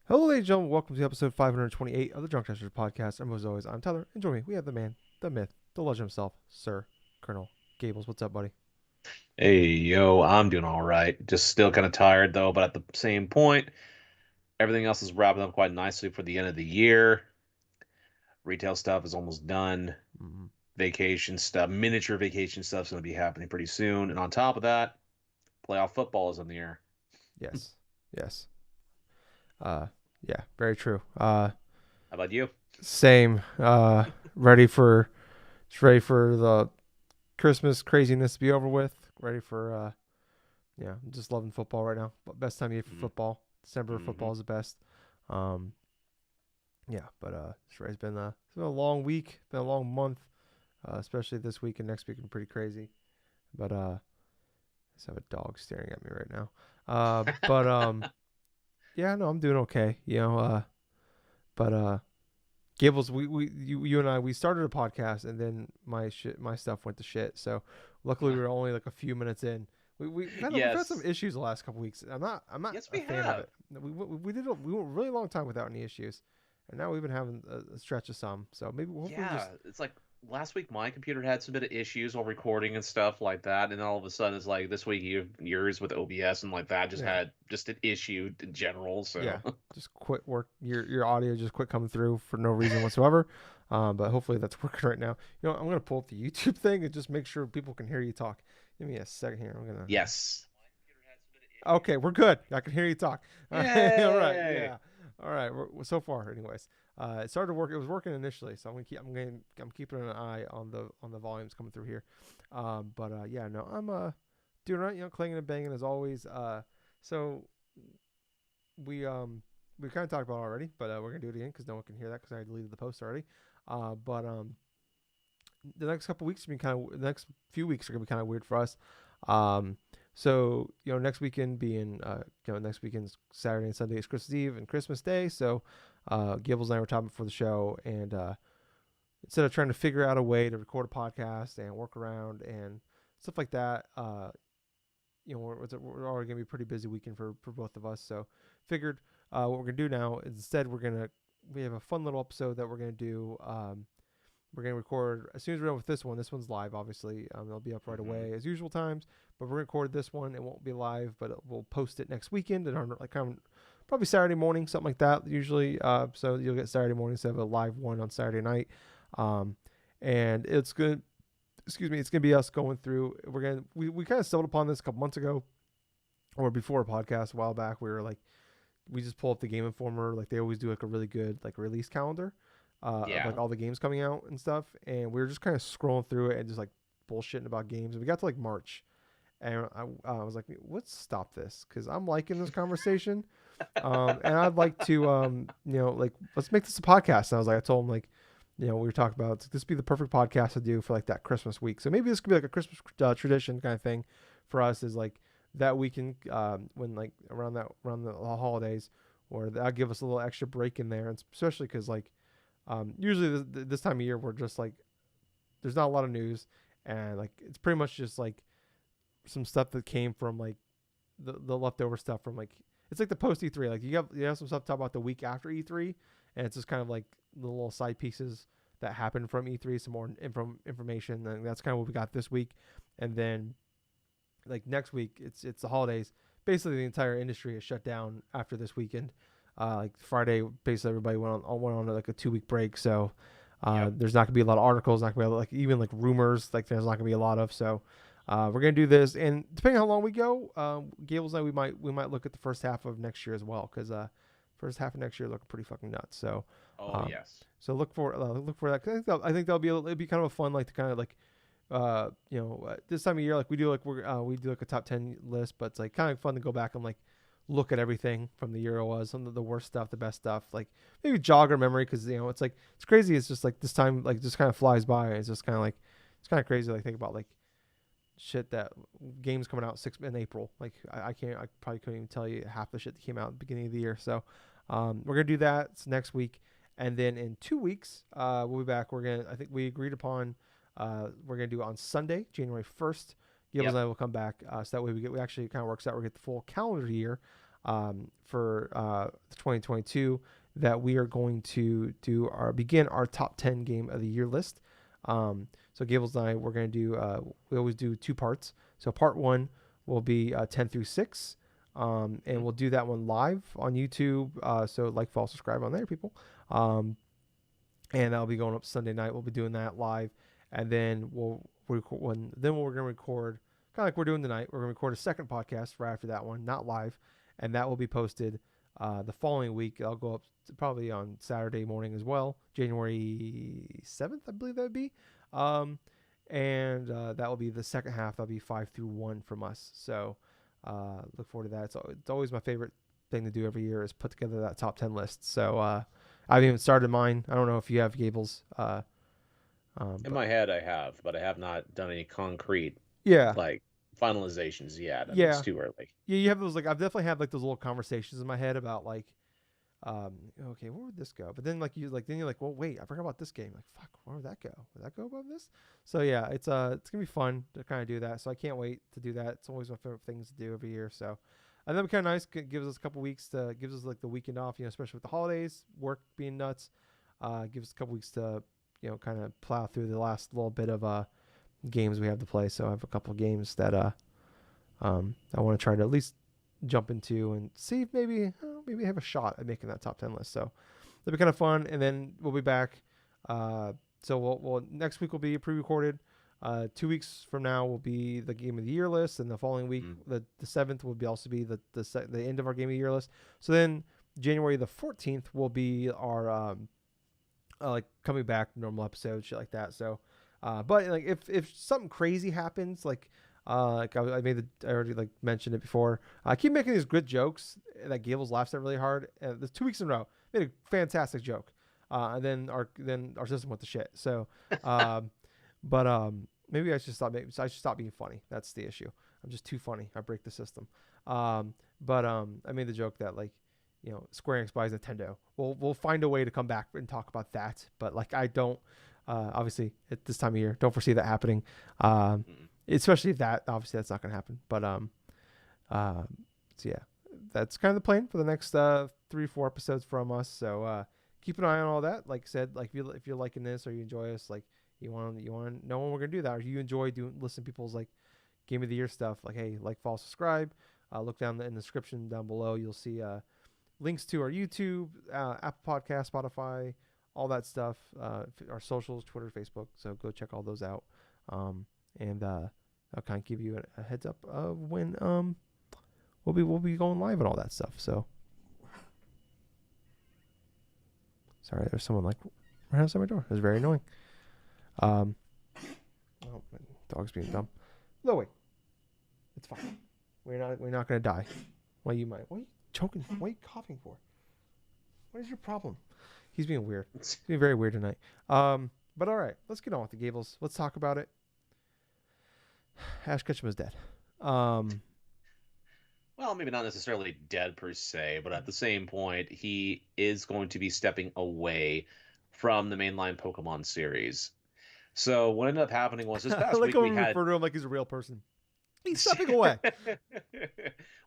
Hello, ladies and gentlemen. Welcome to episode 528 of the DrunkNerds podcast. And as always, I'm Tyler. And join me, we have the man, the myth, the legend himself, Sir Colonel Gables. What's up, buddy? Hey, yo, I'm doing all right. Just still kind of tired though, but at the same point, everything else is wrapping up quite nicely for the end of the year. Retail stuff is almost done. Mm, Vacation stuff, miniature vacation stuff's going to be happening pretty soon. And on top of that, playoff football is in the air. yes, yes. Uh, yeah, very true. How about you? Same. Ready for the Christmas craziness to be over with. Ready for yeah. I'm just loving football right now. Best time of year for Mm-hmm. football. December Mm-hmm. football is the best. Um, yeah, but it's been a long week, been a long month. Especially this week and next week, I'm pretty crazy. But I just have a dog staring at me right now. Yeah, no, I'm doing okay. But Gables, you and I, we started a podcast and then my stuff went to shit. So luckily we were only like a few minutes in. We've had some Yes. issues the last couple weeks. I'm not Yes, a we fan of have. it. We went a really long time without any issues, and now we've been having a stretch of some. So maybe hopefully Yeah, just it's like last week my computer had some bit of issues while recording and stuff like that, and all of a sudden it's like this week yours with OBS and like that just yeah. had just an issue in general. So Yeah, just quit work. Your audio just quit coming through for no reason whatsoever. But hopefully that's working right now. I'm gonna pull up the YouTube thing and just make sure people can hear you talk. Give me a second here. I'm gonna. yes, Okay, we're good. I can hear you talk. All right, all right, yay! yeah, all right. So far, anyways, it started to work. It was working initially, so I'm keeping an eye on the volumes coming through here. Yeah, no, I'm doing right. Clanging and banging as always. So we um we kind of talked about it already, but we're gonna do it again because no one can hear that because I deleted the post already. But The next couple weeks have been the next few weeks are gonna be kind of weird for us. Um, so next weekend being next weekend's Saturday and Sunday is Christmas Eve and Christmas Day. So Gibbles and I were talking before the show, and instead of trying to figure out a way to record a podcast and work around and stuff like that, we're already gonna be a pretty busy weekend for both of us. So figured what we're gonna do now is instead we have a fun little episode that we're gonna do. We're gonna record as soon as we're done with this one. This one's live, obviously. It'll be up right Hmm. away as usual times. But we're gonna record this one. It won't be live, but we'll post it next weekend and like kind of probably Saturday morning, something like that. Usually, so you'll get Saturday morning instead of a live one on Saturday night. Um, and it's gonna excuse me, it's gonna be us going through. We kind of stumbled upon this a couple months ago or before a podcast a while back. We were like, we just pull up the Game Informer, like they always do like a really good like release calendar of Yeah. like all the games coming out and stuff. And we were just kind of scrolling through it and just like bullshitting about games. And we got to like March, and I was like, let's stop this because I'm liking this conversation. And I'd like to, like let's make this a podcast. And I told him like, we were talking about this would be the perfect podcast to do for like that Christmas week. So maybe this could be like a Christmas tradition kind of thing for us is like that weekend when like around the holidays, or that'll give us a little extra break in there, and especially because like usually this time of year we're just like there's not a lot of news, and like it's pretty much just like some stuff that came from like the leftover stuff from like it's like the post E3. Like you have some stuff to talk about the week after E3, and it's just kind of like the little side pieces that happened from E3, some more information. And that's kind of what we got this week, and then like next week it's the holidays. Basically, the entire industry is shut down after this weekend. Like Friday, basically everybody went on like a 2 week break. So Yep. there's not gonna be a lot of articles. Not gonna be like even like rumors. Like there's not gonna be a lot of. So we're gonna do this, and depending on how long we go, Gables and I we might look at the first half of next year as well, because first half of next year looking pretty fucking nuts. So Oh um, yes. look for that. 'Cause I think that'll be it'd be kind of a fun like to kind of like this time of year, like we do like a top 10 list, but it's like kind of fun to go back and like look at everything from the year it was, some of the worst stuff, the best stuff, like maybe jog our memory, because it's like it's crazy. It's just like this time like just kind of flies by. It's just kind of like it's kind of crazy like think about like shit that games coming out in April. Like I probably couldn't even tell you half the shit that came out at the beginning of the year. So we're gonna do that. It's next week, and then in 2 weeks we'll be back. I think we agreed upon we're gonna do it on Sunday, January 1st. Gibbles Yep. and I will come back, so that way we actually kind of works out. We get the full calendar year. for 2022 that we are going to begin our top 10 game of the year list. So Gables and I, we're going to do, we always do 2 parts. So part 1 will be 10 through 6. And we'll do that one live on YouTube. So like, follow, subscribe on there, people. And that'll be going up Sunday night. We'll be doing that live, and then we'll record. Then we're gonna record, kind of like we're doing tonight. We're gonna record a second podcast right after that one, not live, and that will be posted the following week. I'll go up probably on Saturday morning as well, January 7th, I believe that would be. And that will be the second half. That'll be 5 through 1 from us. So look forward to that. It's always my favorite thing to do every year is put together that top 10 list. So I haven't even started mine. I don't know if you have, Gables. In my head, I have, but I have not done any concrete yeah, like finalizations yet. I mean, it's yeah, too early. yeah. You have those, like, I've definitely had like those little conversations in my head about like, okay, where would this go? But then then you're like, well, wait, I forgot about this game. Like, fuck, where would that go? Would that go above this? So yeah, it's gonna be fun to kind of do that. So I can't wait to do that. It's always my favorite things to do every year. So. And then kind of nice. Gives us a couple weeks gives us like the weekend off, especially with the holidays, work being nuts. Gives us a couple weeks to, kind of plow through the last little bit of games we have to play. So I have a couple games that I want to try to at least jump into and see if maybe have a shot at making that top 10 list. So that'll be kind of fun. And then we'll be back. So we'll next week will be pre-recorded. 2 weeks from now will be the game of the year list, and the following week, the 7th, will be also be the end of our game of the year list. So then January the 14th will be our like coming back normal episode, shit like that. So, but like if something crazy happens, like I already like mentioned it before. I keep making these good jokes that Gables laughs at really hard. There's 2 weeks in a row, made a fantastic joke, and then our system went to shit. So, but maybe I should stop being funny. That's the issue. I'm just too funny. I break the system. But I made the joke that, like, Square Enix buys Nintendo. We'll find a way to come back and talk about that. But like, I don't obviously at this time of year don't foresee that happening. Especially if obviously that's not going to happen. But so yeah, that's kind of the plan for the next 3-4 episodes from us. So keep an eye on all that. Like I said, like if you're liking this or you enjoy us, like. You want to know when we're gonna do that, or you enjoy listening to people's like game of the year stuff. Like, hey, like, follow, subscribe. Look down in the description down below. You'll see links to our YouTube, Apple Podcast, Spotify, all that stuff. Our socials, Twitter, Facebook. So go check all those out. And I'll kind of give you a heads up of when we'll be going live and all that stuff. So sorry, there's someone like right outside my door. It was very annoying. Oh, my dog's being dumb. No, wait. It's fine. We're not gonna die. Well, you might. What are you choking? What are you coughing for? What is your problem? He's being weird. He's being very weird tonight. But all right, let's get on with the Gables. Let's talk about it. Ash Ketchum is dead. Well, maybe not necessarily dead per se, but at the same point, he is going to be stepping away from the mainline Pokemon series. So what ended up happening was this past week we had. Refer to him like he's a real person. He's stepping away.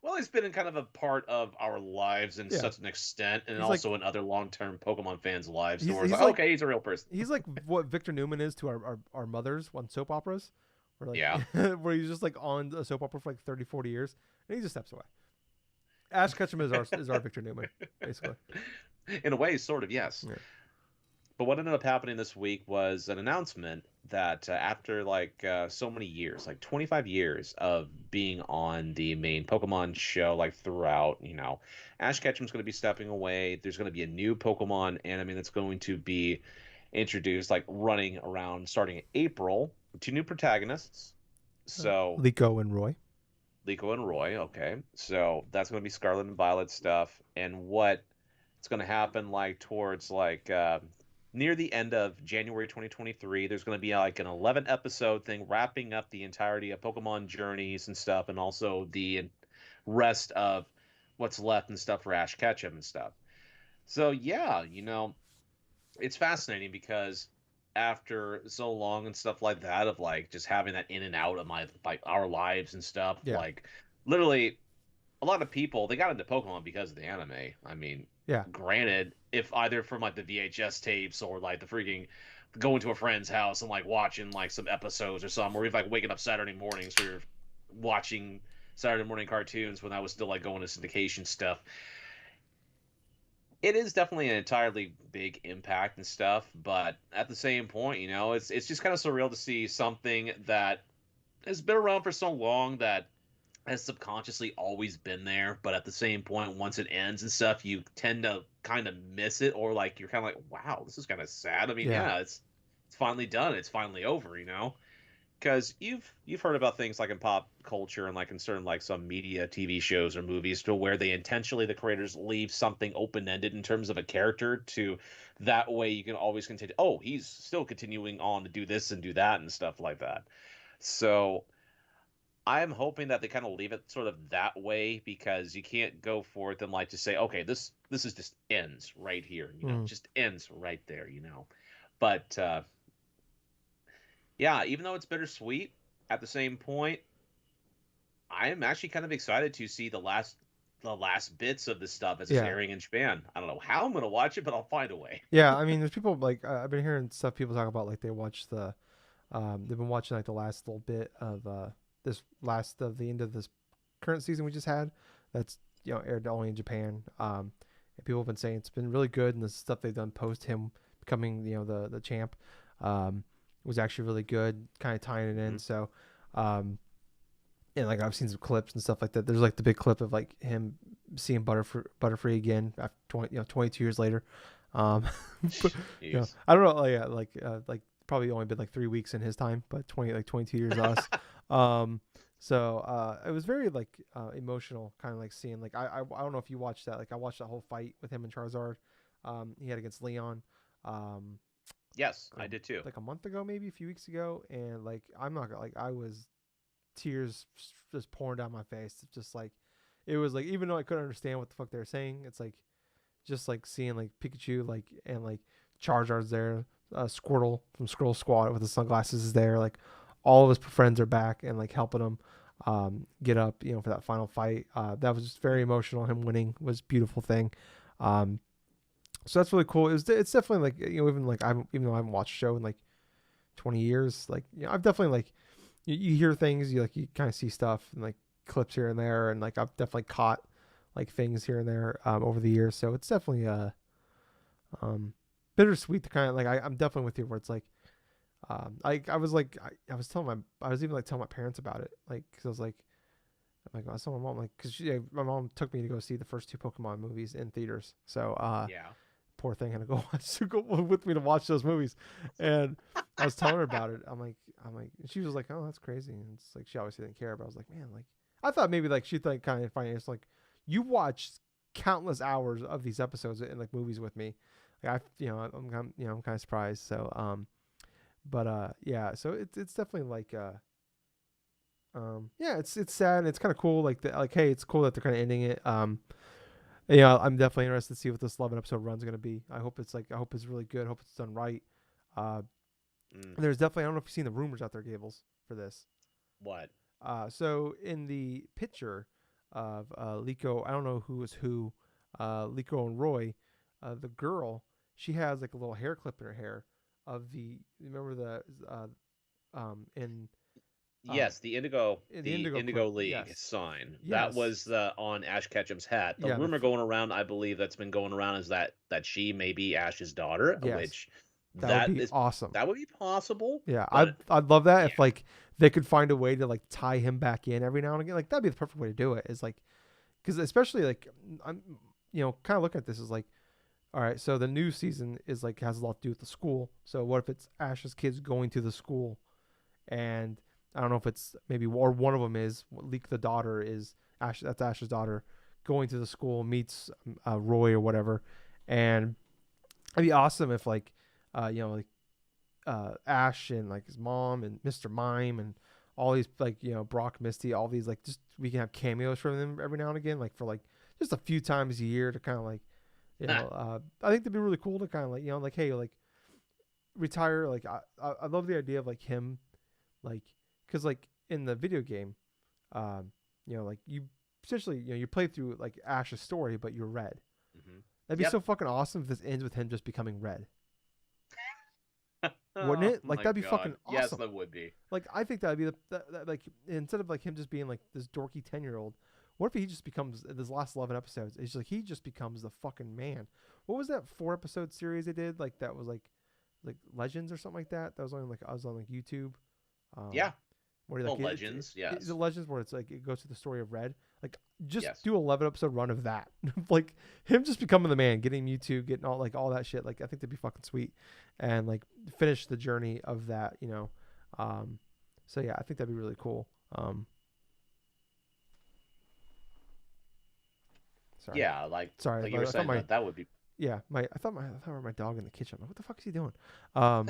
Well, he's been in kind of a part of our lives in such an extent, and he's also in other long-term Pokemon fans' lives. So we're like, okay, he's a real person. He's like what Victor Newman is to our mothers on soap operas. Yeah. Where he's just like on a soap opera for like 30, 40 years, and he just steps away. Ash Ketchum is our Victor Newman, basically. In a way, sort of, yes. Yeah. But what ended up happening this week was an announcement that after so many years, like 25 years of being on the main Pokemon show, like throughout, Ash Ketchum's going to be stepping away. There's going to be a new Pokemon anime that's going to be introduced, like running around starting in April. 2 new protagonists. So Liko and Roy. Okay. So that's going to be Scarlet and Violet stuff. And what it's going to happen towards near the end of January 2023, there's going to be like an 11 episode thing wrapping up the entirety of Pokemon Journeys and stuff, and also the rest of what's left and stuff for Ash Ketchum and stuff. So yeah, it's fascinating because after so long and stuff like that of just having that in and out of our lives and stuff, literally a lot of people they got into Pokemon because of the anime. I mean, Yeah, granted, if either from like the VHS tapes or like the freaking going to a friend's house and like watching like some episodes or something, or even like waking up Saturday mornings for your watching Saturday morning cartoons when I was still like going to syndication stuff. It is definitely an entirely big impact and stuff, but at the same point, it's just kind of surreal to see something that has been around for so long that has subconsciously always been there, but at the same point, once it ends and stuff, you tend to kind of miss it, or like you're kind of like, wow, this is kind of sad. I mean, yeah, yeah, it's finally done, it's finally over, because you've heard about things like in pop culture and like in certain like some media TV shows or movies to where they intentionally the creators leave something open-ended in terms of a character to that way you can always continue, oh, he's still continuing on to do this and do that and stuff like that. So I'm hoping that they kind of leave it sort of that way because you can't go forth and like just say, okay, this is just ends right here, mm, just ends right there. But yeah, even though it's bittersweet, at the same point, I am actually kind of excited to see the last bits of this stuff as it's yeah, airing in Japan. I don't know how I'm gonna watch it, but I'll find a way. yeah. I mean, there's people like I've been hearing stuff people talk about like they watch the they've been watching like the last little bit of this last of the end of this current season we just had. That's aired only in Japan. And people have been saying it's been really good, and the stuff they've done post him becoming the champ was actually really good, kind of tying it in. Mhm. So, and like I've seen some clips and stuff like that. There's like the big clip of like him seeing Butterfree again after 22 years later. Um, but, Jeez. I don't know, like probably only been like 3 weeks in his time, but 22 years us. Um, so it was very like emotional, kind of like seeing like I don't know if you watched that. Like I watched that whole fight with him and Charizard. He had against Leon. Um, Yes, like I did too. like a month ago, maybe a few weeks ago, and like I'm not gonna like I was tears just pouring down my face. It's just like it was like even though I couldn't understand what the fuck they were saying, it's like just like seeing like Pikachu like and like Charizard's there, Squirtle from Squirtle Squad with the sunglasses is there, like all of his friends are back and like helping him get up, for that final fight. That was just very emotional. Him winning was a beautiful thing. Um, so that's really cool. It's definitely like even like even though I haven't watched a show in like 20 years, like I've definitely like you hear things, you kind of see stuff and like clips here and there, and like I've definitely caught like things here and there over the years. So it's definitely um, bittersweet to kind of like I'm definitely with you where it's like I was like I was telling I was even like telling my parents about it, like because I was like I was telling my mom like because my mom took me to go see the first two Pokemon movies in theaters. So Yeah. poor thing had to go go with me to watch those movies, and I was telling her about it. I'm like, and she was like, oh, that's crazy. And it's like she obviously didn't care, but I was like, man, like I thought maybe like she'd like kind of find it's like you watched countless hours of these episodes in like movies with me. Like I'm kind of surprised. So but yeah, so it's definitely like yeah, it's sad and it's kind of cool. Like hey, it's cool that they're kind of ending it. Yeah, I'm definitely interested to see what this 11 episode run's gonna be. I hope it's really good. I hope it's done right. Uh, Mm. and there's definitely I don't know if you've seen the rumors out there, Gables, for this. What? So in the picture of Liko, I don't know who was who, Liko and Roy, the girl, she has like a little hair clip in her hair of the remember the in Yes, the the Indigo clip. Indigo League Yes, sign. That yes, was on Ash Ketchum's hat. The yeah, rumor going around, I believe, that's been going around is that she may be Ash's daughter, yes, which that would that be is awesome. that would be possible. Yeah, But I'd love that yeah, if like they could find a way to like tie him back in every now and again. Like that'd be the perfect way to do it. Is like because especially like I'm kind of looking at this as like all right, so the new season is like has a lot to do with the school. So what if it's Ash's kids going to the school and I don't know if it's maybe or one of them is Leak the daughter is Ash that's Ash's daughter going to the school meets Roy or whatever, and it'd be awesome if like like Ash and like his mom and Mr. Mime and all these like Brock, Misty, all these like just we can have cameos from them every now and again, like for like just a few times a year to kind of like I think that'd be really cool to kind of like like hey like retire like I love the idea of like him like because like in the video game like you potentially, you play through like Ash's story, but you're Red. Hmm. That'd be Yep. so fucking awesome if this ends with him just becoming Red. Wouldn't Oh it? Like my that'd be fucking god. Yes, awesome. that would be. Like I think that'd be like instead of like him just being like this dorky 10-year-old, what if he just becomes this last 11 episodes? It's like he just becomes the fucking man. What was that 4-episode series they did? Like that was like Legends or something like that. That was on like I was on like YouTube. Um, Yeah. where The like Legends, the yes. Legends where it's like it goes to the story of Red. Like just Yes. do 11-episode run of that. Like him just becoming the man, getting Mewtwo, getting all that shit. Like I think that'd be fucking sweet, and like finish the journey of that. Um, so yeah, I think that'd be really cool. Sorry, Yeah, like sorry. like you were I thought saying my that would be yeah my I thought my dog in the kitchen. I'm like, what the fuck is he doing? I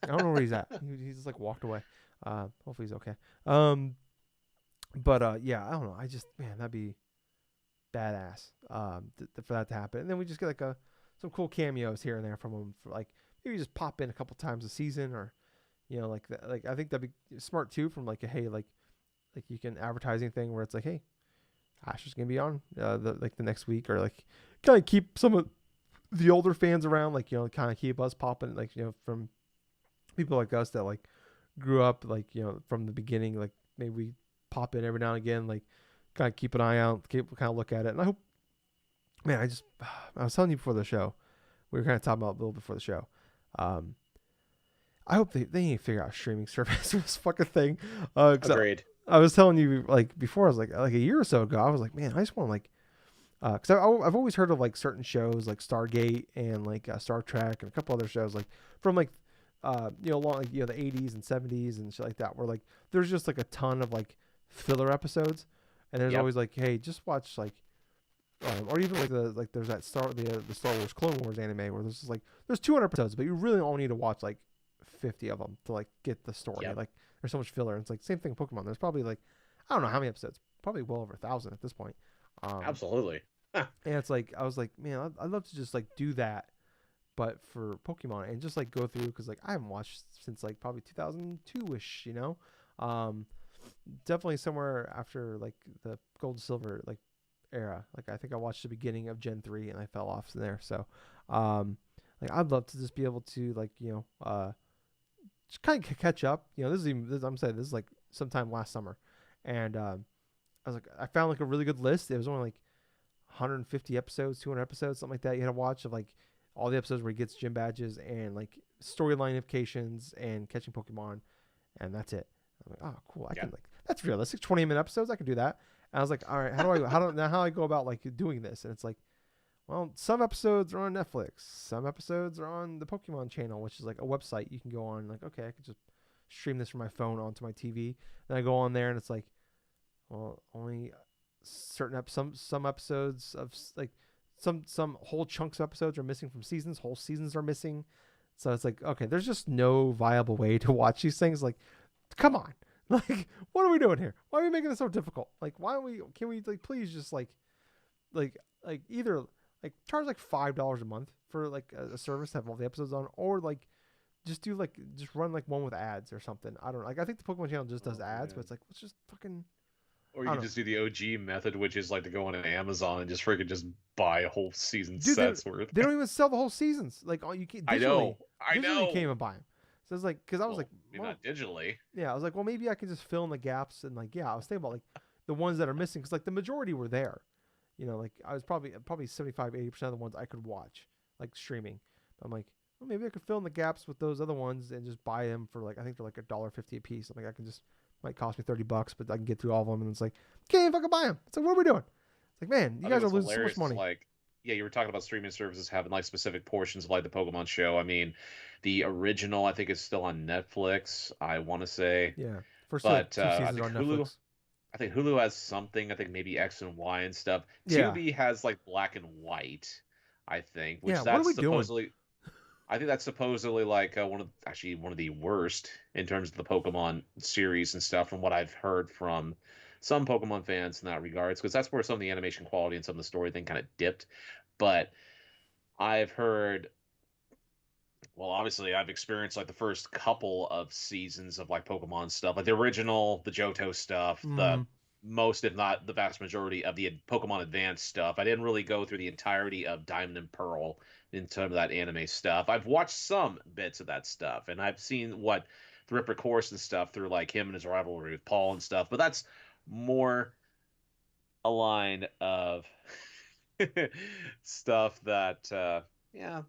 don't know where he's at. He's just like walked away. Hopefully he's okay. But yeah, I don't know. I just man, that'd be badass. For that to happen, and then we just get like some cool cameos here and there from him for like maybe just pop in a couple times a season or like that. Like I think that'd be smart too from like a hey like you can advertising thing where it's like hey Ash is gonna be on the next week or like kind of keep some of the older fans around like kind of keep us popping like from people like us that like grew up like from the beginning like maybe we pop in every now and again like kind of keep an eye out keep kind of look at it and I hope man I was telling you before the show we were kind of talking about a little before the show um I hope they need to figure out a streaming service for this fucking thing. Cause agreed. I was telling you like before, I was like a year or so ago, I was like, man, I just want to like, cause I've always heard of like certain shows like Stargate and like Star Trek and a couple other shows like from like, long like the 80s and 70s and shit like that, where like there's just like a ton of like filler episodes, and there's Yep. always like, hey, just watch like. Or even like there's that the Star Wars Clone Wars anime where there's just like there's 200 episodes but you really only need to watch like 50 of them to like get the story. Yep. Like there's so much filler. And it's like same thing in Pokemon. There's probably like I don't know how many episodes. Probably well over 1,000 at this point. Absolutely. Huh. And it's like I was like, man, I'd love to just like do that, but for Pokemon and just like go through because like I haven't watched since like probably 2002 ish. Um, definitely somewhere after like the Gold and Silver like era. Like I think I watched the beginning of Gen 3 and I fell off there. So, like I'd love to just be able to like just kind of catch up. I'm saying this is like sometime last summer, and I was like, I found like a really good list. It was only like 150 episodes, 200 episodes, something like that. You had to watch of like all the episodes where he gets gym badges and like storyline implications and catching Pokemon, and that's it. I'm like, oh, cool. I Yeah. can like that's realistic. 20-minute episodes. I can do that. And I was like, all right, how do I go about like doing this? And it's like, well, some episodes are on Netflix. Some episodes are on the Pokemon channel, which is like a website you can go on. Like, okay, I could just stream this from my phone onto my TV. Then I go on there and it's like, well, only certain some episodes of like some whole chunks of episodes are missing from seasons. Whole seasons are missing. So it's like, okay, there's just no viable way to watch these things. Like, come on. Like, what are we doing here? Why are we making it so difficult? Like, why don't we? Can we like please just like either like charge like $5 a month for like a service to have all the episodes on, or like just run like one with ads or something. I don't know. Like I think the Pokemon channel just does Oh ads, but man. it's like let's just fucking Or I you don't could know, just do the OG method, which is like to go on Amazon and just freaking just buy a whole season dude. sets worth. They don't even sell the whole seasons. Like you can't I know. I digitally you can't know. even buy them. So it's like because I was like, Well, maybe well, not digitally. yeah, I was like, well, maybe I can just fill in the gaps and like yeah, I was thinking about like the ones that are missing because like the majority were there. Like I was probably 75-80% of the ones I could watch like streaming. But I'm like, well, maybe I could fill in the gaps with those other ones and just buy them for like I think they're like $1.50 a piece. I'm like I can just might cost me $30, but I can get through all of them. And it's like can't even fucking buy them. It's like what are we doing? It's like man, you I think guys are what's losing so much hilarious is money. like, yeah, you were talking about streaming services having like specific portions of like the Pokemon show. I mean, the original I think is still on Netflix, I want to say, Yeah, first but two I seasons are think on Hulu. Netflix. I think Hulu has something. I think maybe X and Y and stuff. Yeah, Tubi has like Black and White, I think, yeah. which What are that's we doing? supposedly. I think that's supposedly like one of the worst in terms of the Pokemon series and stuff, from what I've heard from some Pokemon fans in that regards, because that's where some of the animation quality and some of the story thing kind of dipped. But I've heard, well, obviously I've experienced like the first couple of seasons of like Pokemon stuff, like the original, the Johto stuff, the Mm, most, if not the vast majority, of the Pokemon Advance stuff. I didn't really go through the entirety of Diamond and Pearl in terms of that anime stuff. I've watched some bits of that stuff, and I've seen what the Ripper course and stuff through like him and his rivalry with Paul and stuff. But that's more a line of stuff that, yeah,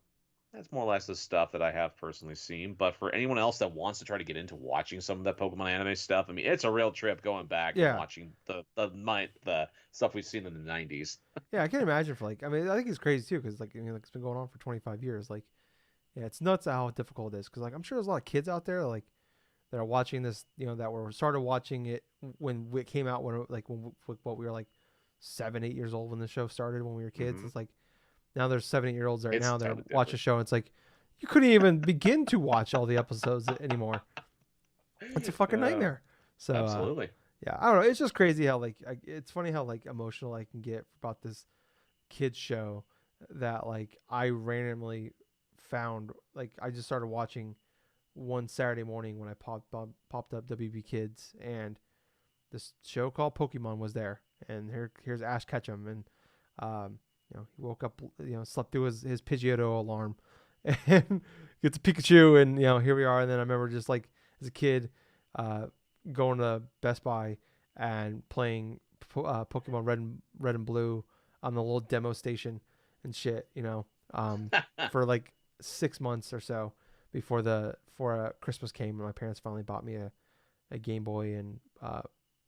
that's more or less the stuff that I have personally seen. But for anyone else that wants to try to get into watching some of that Pokemon anime stuff, I mean, it's a real trip going back and Yeah. watching the stuff we've seen in the '90s. Yeah, I can't imagine for like. I mean, I think it's crazy too because like, like it's been going on for 25 years. Like, yeah, it's nuts how difficult it is. Because like I'm sure there's a lot of kids out there like that are watching this. That were started watching it when it came out when what we were like 7, 8 years old when the show started when we were kids. Hmm. It's like now there's 7, 8 year olds right It's now that totally watch a different. show. And it's like you couldn't even begin to watch all the episodes anymore. It's a fucking Uh, nightmare. So Absolutely. yeah, I don't know. It's just crazy how like it's funny how like emotional I can get about this kids show that like I randomly found. Like I just started watching one Saturday morning when I popped up WB Kids, and this show called Pokemon was there, and here's Ash Ketchum, and he woke up, slept through his Pidgeotto alarm, and gets a Pikachu, and here we are. And then I remember just like as a kid, uh, going to Best Buy and playing Pokemon Red and Blue on the little demo station and shit, for like 6 months or so before Christmas came, and my parents finally bought me a Game Boy and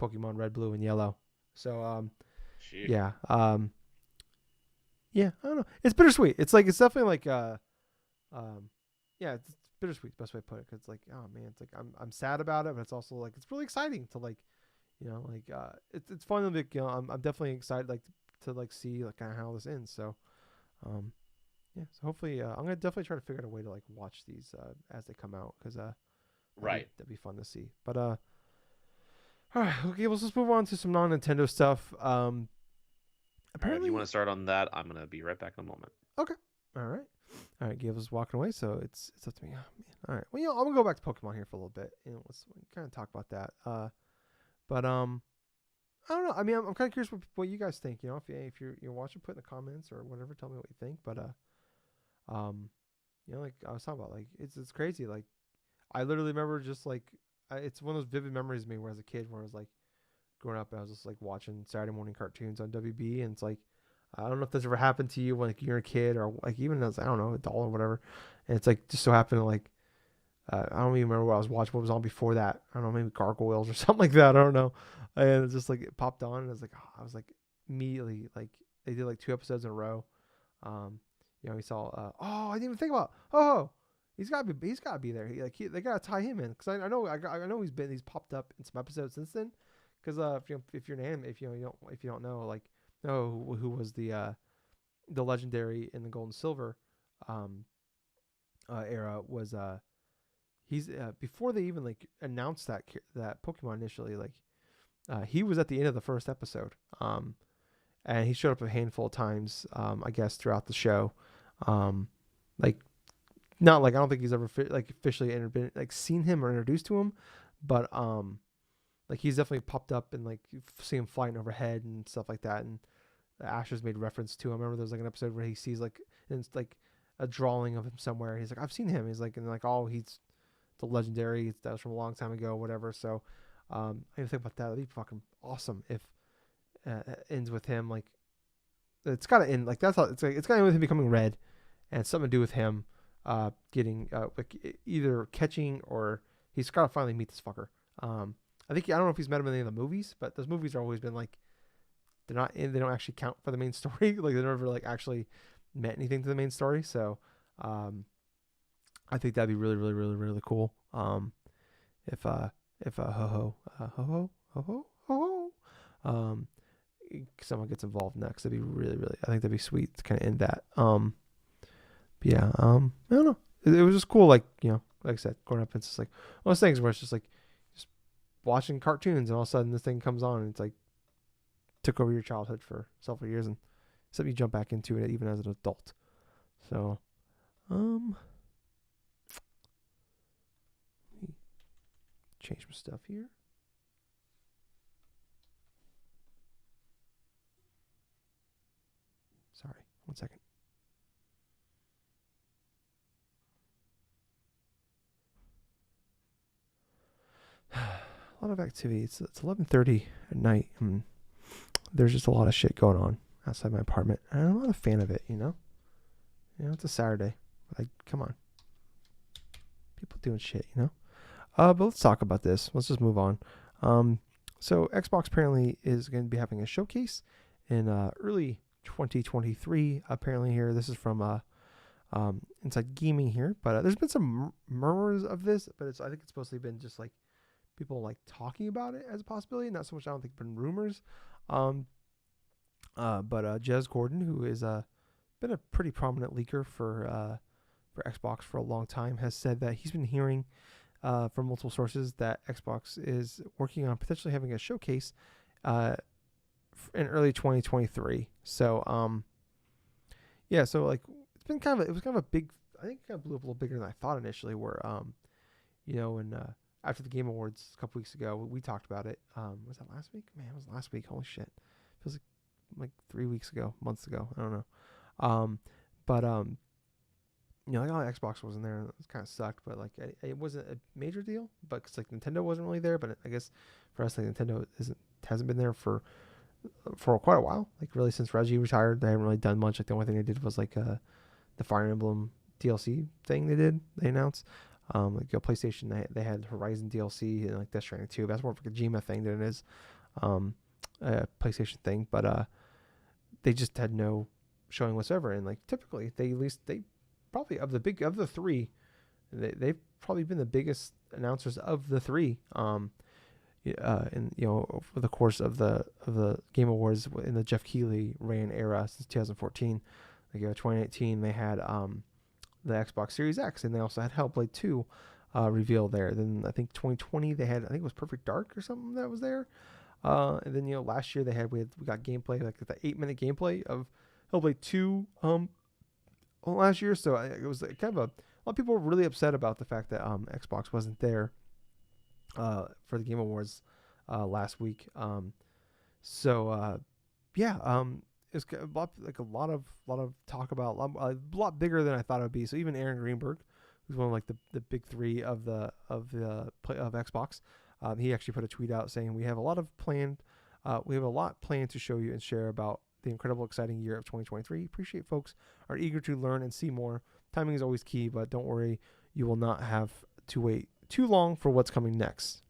Pokemon Red, Blue, and Yellow. So Sheesh. yeah, yeah, I don't know. It's bittersweet. It's definitely like um, yeah, it's bittersweet. Best way to put it. Cause it's like, oh man, it's like I'm sad about it, but it's also like it's really exciting to like, it's fun to be. I'm definitely excited like to like see like kind of how this ends. So um, yeah. So hopefully, I'm gonna definitely try to figure out a way to like watch these as they come out, because Right. that'd be fun to see. But all right, okay, let's just move on to some non Nintendo stuff. All right. If you want Apparently, to start on that, I'm gonna be right back in a moment. okay, all right, all right. Gables is walking away, so it's up to me. Oh, man. All right, well, I'm gonna go back to Pokemon here for a little bit, and let's kind of talk about that. But I don't know. I mean, I'm kind of curious what you guys think. If you're watching, put in the comments or whatever. Tell me what you think. But um, like I was talking about, like it's crazy. Like I literally remember just like it's one of those vivid memories of me where as a kid, where I was like growing up, and I was just like watching Saturday morning cartoons on WB, and it's like I don't know if this ever happened to you when like you're a kid or like even as I don't know adult or whatever, and it's like just so happened to like I don't even remember what I was watching, what was on before that. I don't know, maybe Gargoyles or something like that. I don't know, and it's just like it popped on, and I was like I was like immediately like they did like 2 episodes in a row. We saw oh I didn't even think about he's got to be there. They got to tie him in because I know he's popped up in some episodes since then. Because if you're an anime, if you don't know like know who was the legendary in the Gold and Silver um era was he's before they even like announced that Pokemon initially, like he was at the end of the first episode, and he showed up a handful of times, I guess throughout the show, like not like I don't think he's ever like officially been like seen him or introduced to him, but like he's definitely popped up and like you see him flying overhead and stuff like that. And Asher's made reference to him. I remember there's like an episode where he sees like and it's like a drawing of him somewhere. He's like, I've seen him. He's like, and like, oh, he's the legendary. That was from a long time ago, whatever. So I even think about that. That'd be fucking awesome if it ends with him. Like it's gotta end. Like that's how it's like. It's gotta end with him becoming red, and something to do with him getting like either catching or he's gotta finally meet this fucker. I don't know if he's met him in any of the movies, but those movies are always been like they don't actually count for the main story. Like they never like actually meant anything to the main story. So I think that'd be really really really really cool. If um someone gets involved next, that'd be really really. I think that'd be sweet to kind of end that. But yeah, I don't know. It was just cool. Like like I said, growing up, it's just like one of those things where it's just like just watching cartoons, and all of a sudden this thing comes on, and it's like took over your childhood for several years, and something you jump back into it even as an adult. So, let me change my stuff here. One second. A lot of activity. It's 11:30 at night. And there's just a lot of shit going on outside my apartment. And I'm not a fan of it, you know? It's a Saturday. Like, come on. People doing shit, you know? But let's talk about this. Let's just move on. So Xbox apparently is going to be having a showcase in early 2023. Apparently here, this is from Inside Gaming here. But there's been some murmurs of this, but I think it's mostly been just like people like talking about it as a possibility. Not so much, I don't think, been rumors. But Jez Gordon, who is been a pretty prominent leaker for Xbox for a long time, has said that he's been hearing from multiple sources that Xbox is working on potentially having a showcase in early 2023. So yeah, so like it was kind of a big, I think it kind of blew up a little bigger than I thought initially, where when after the Game Awards a couple weeks ago, we talked about it. Was that last week? Man, it was last week. Holy shit. It feels like 3 weeks ago, months ago. I don't know. Like, Xbox wasn't there. It kind of sucked, but like it wasn't a major deal. But cause like Nintendo wasn't really there. But I guess for us, like Nintendo hasn't been there for quite a while. Like really since Reggie retired, they haven't really done much. Like the only thing they did was like the Fire Emblem DLC thing they announced. PlayStation, they had Horizon DLC and like Death Stranding 2. That's more of a Kojima thing than it is a PlayStation thing. But they just had no showing whatsoever. And like typically, they probably of the three, they've probably been the biggest announcers of the three. Over the course of the Game Awards in the Jeff Keighley ran era since 2014. Like 2018, they had the Xbox Series X, and they also had Hellblade 2 reveal there. Then I think 2020 they had, I think it was Perfect Dark or something that was there. And then last year we got gameplay, like the 8-minute gameplay of Hellblade 2 last year. So it was kind of a lot of people were really upset about the fact that Xbox wasn't there for the Game Awards last week. It's a lot of talk about a lot bigger than I thought it would be. So even Aaron Greenberg, who's one of like the big three of Xbox, he actually put a tweet out saying we have a lot planned to show you and share about the incredible, exciting year of 2023. Appreciate folks are eager to learn and see more. Timing is always key, but don't worry, you will not have to wait too long for what's coming next.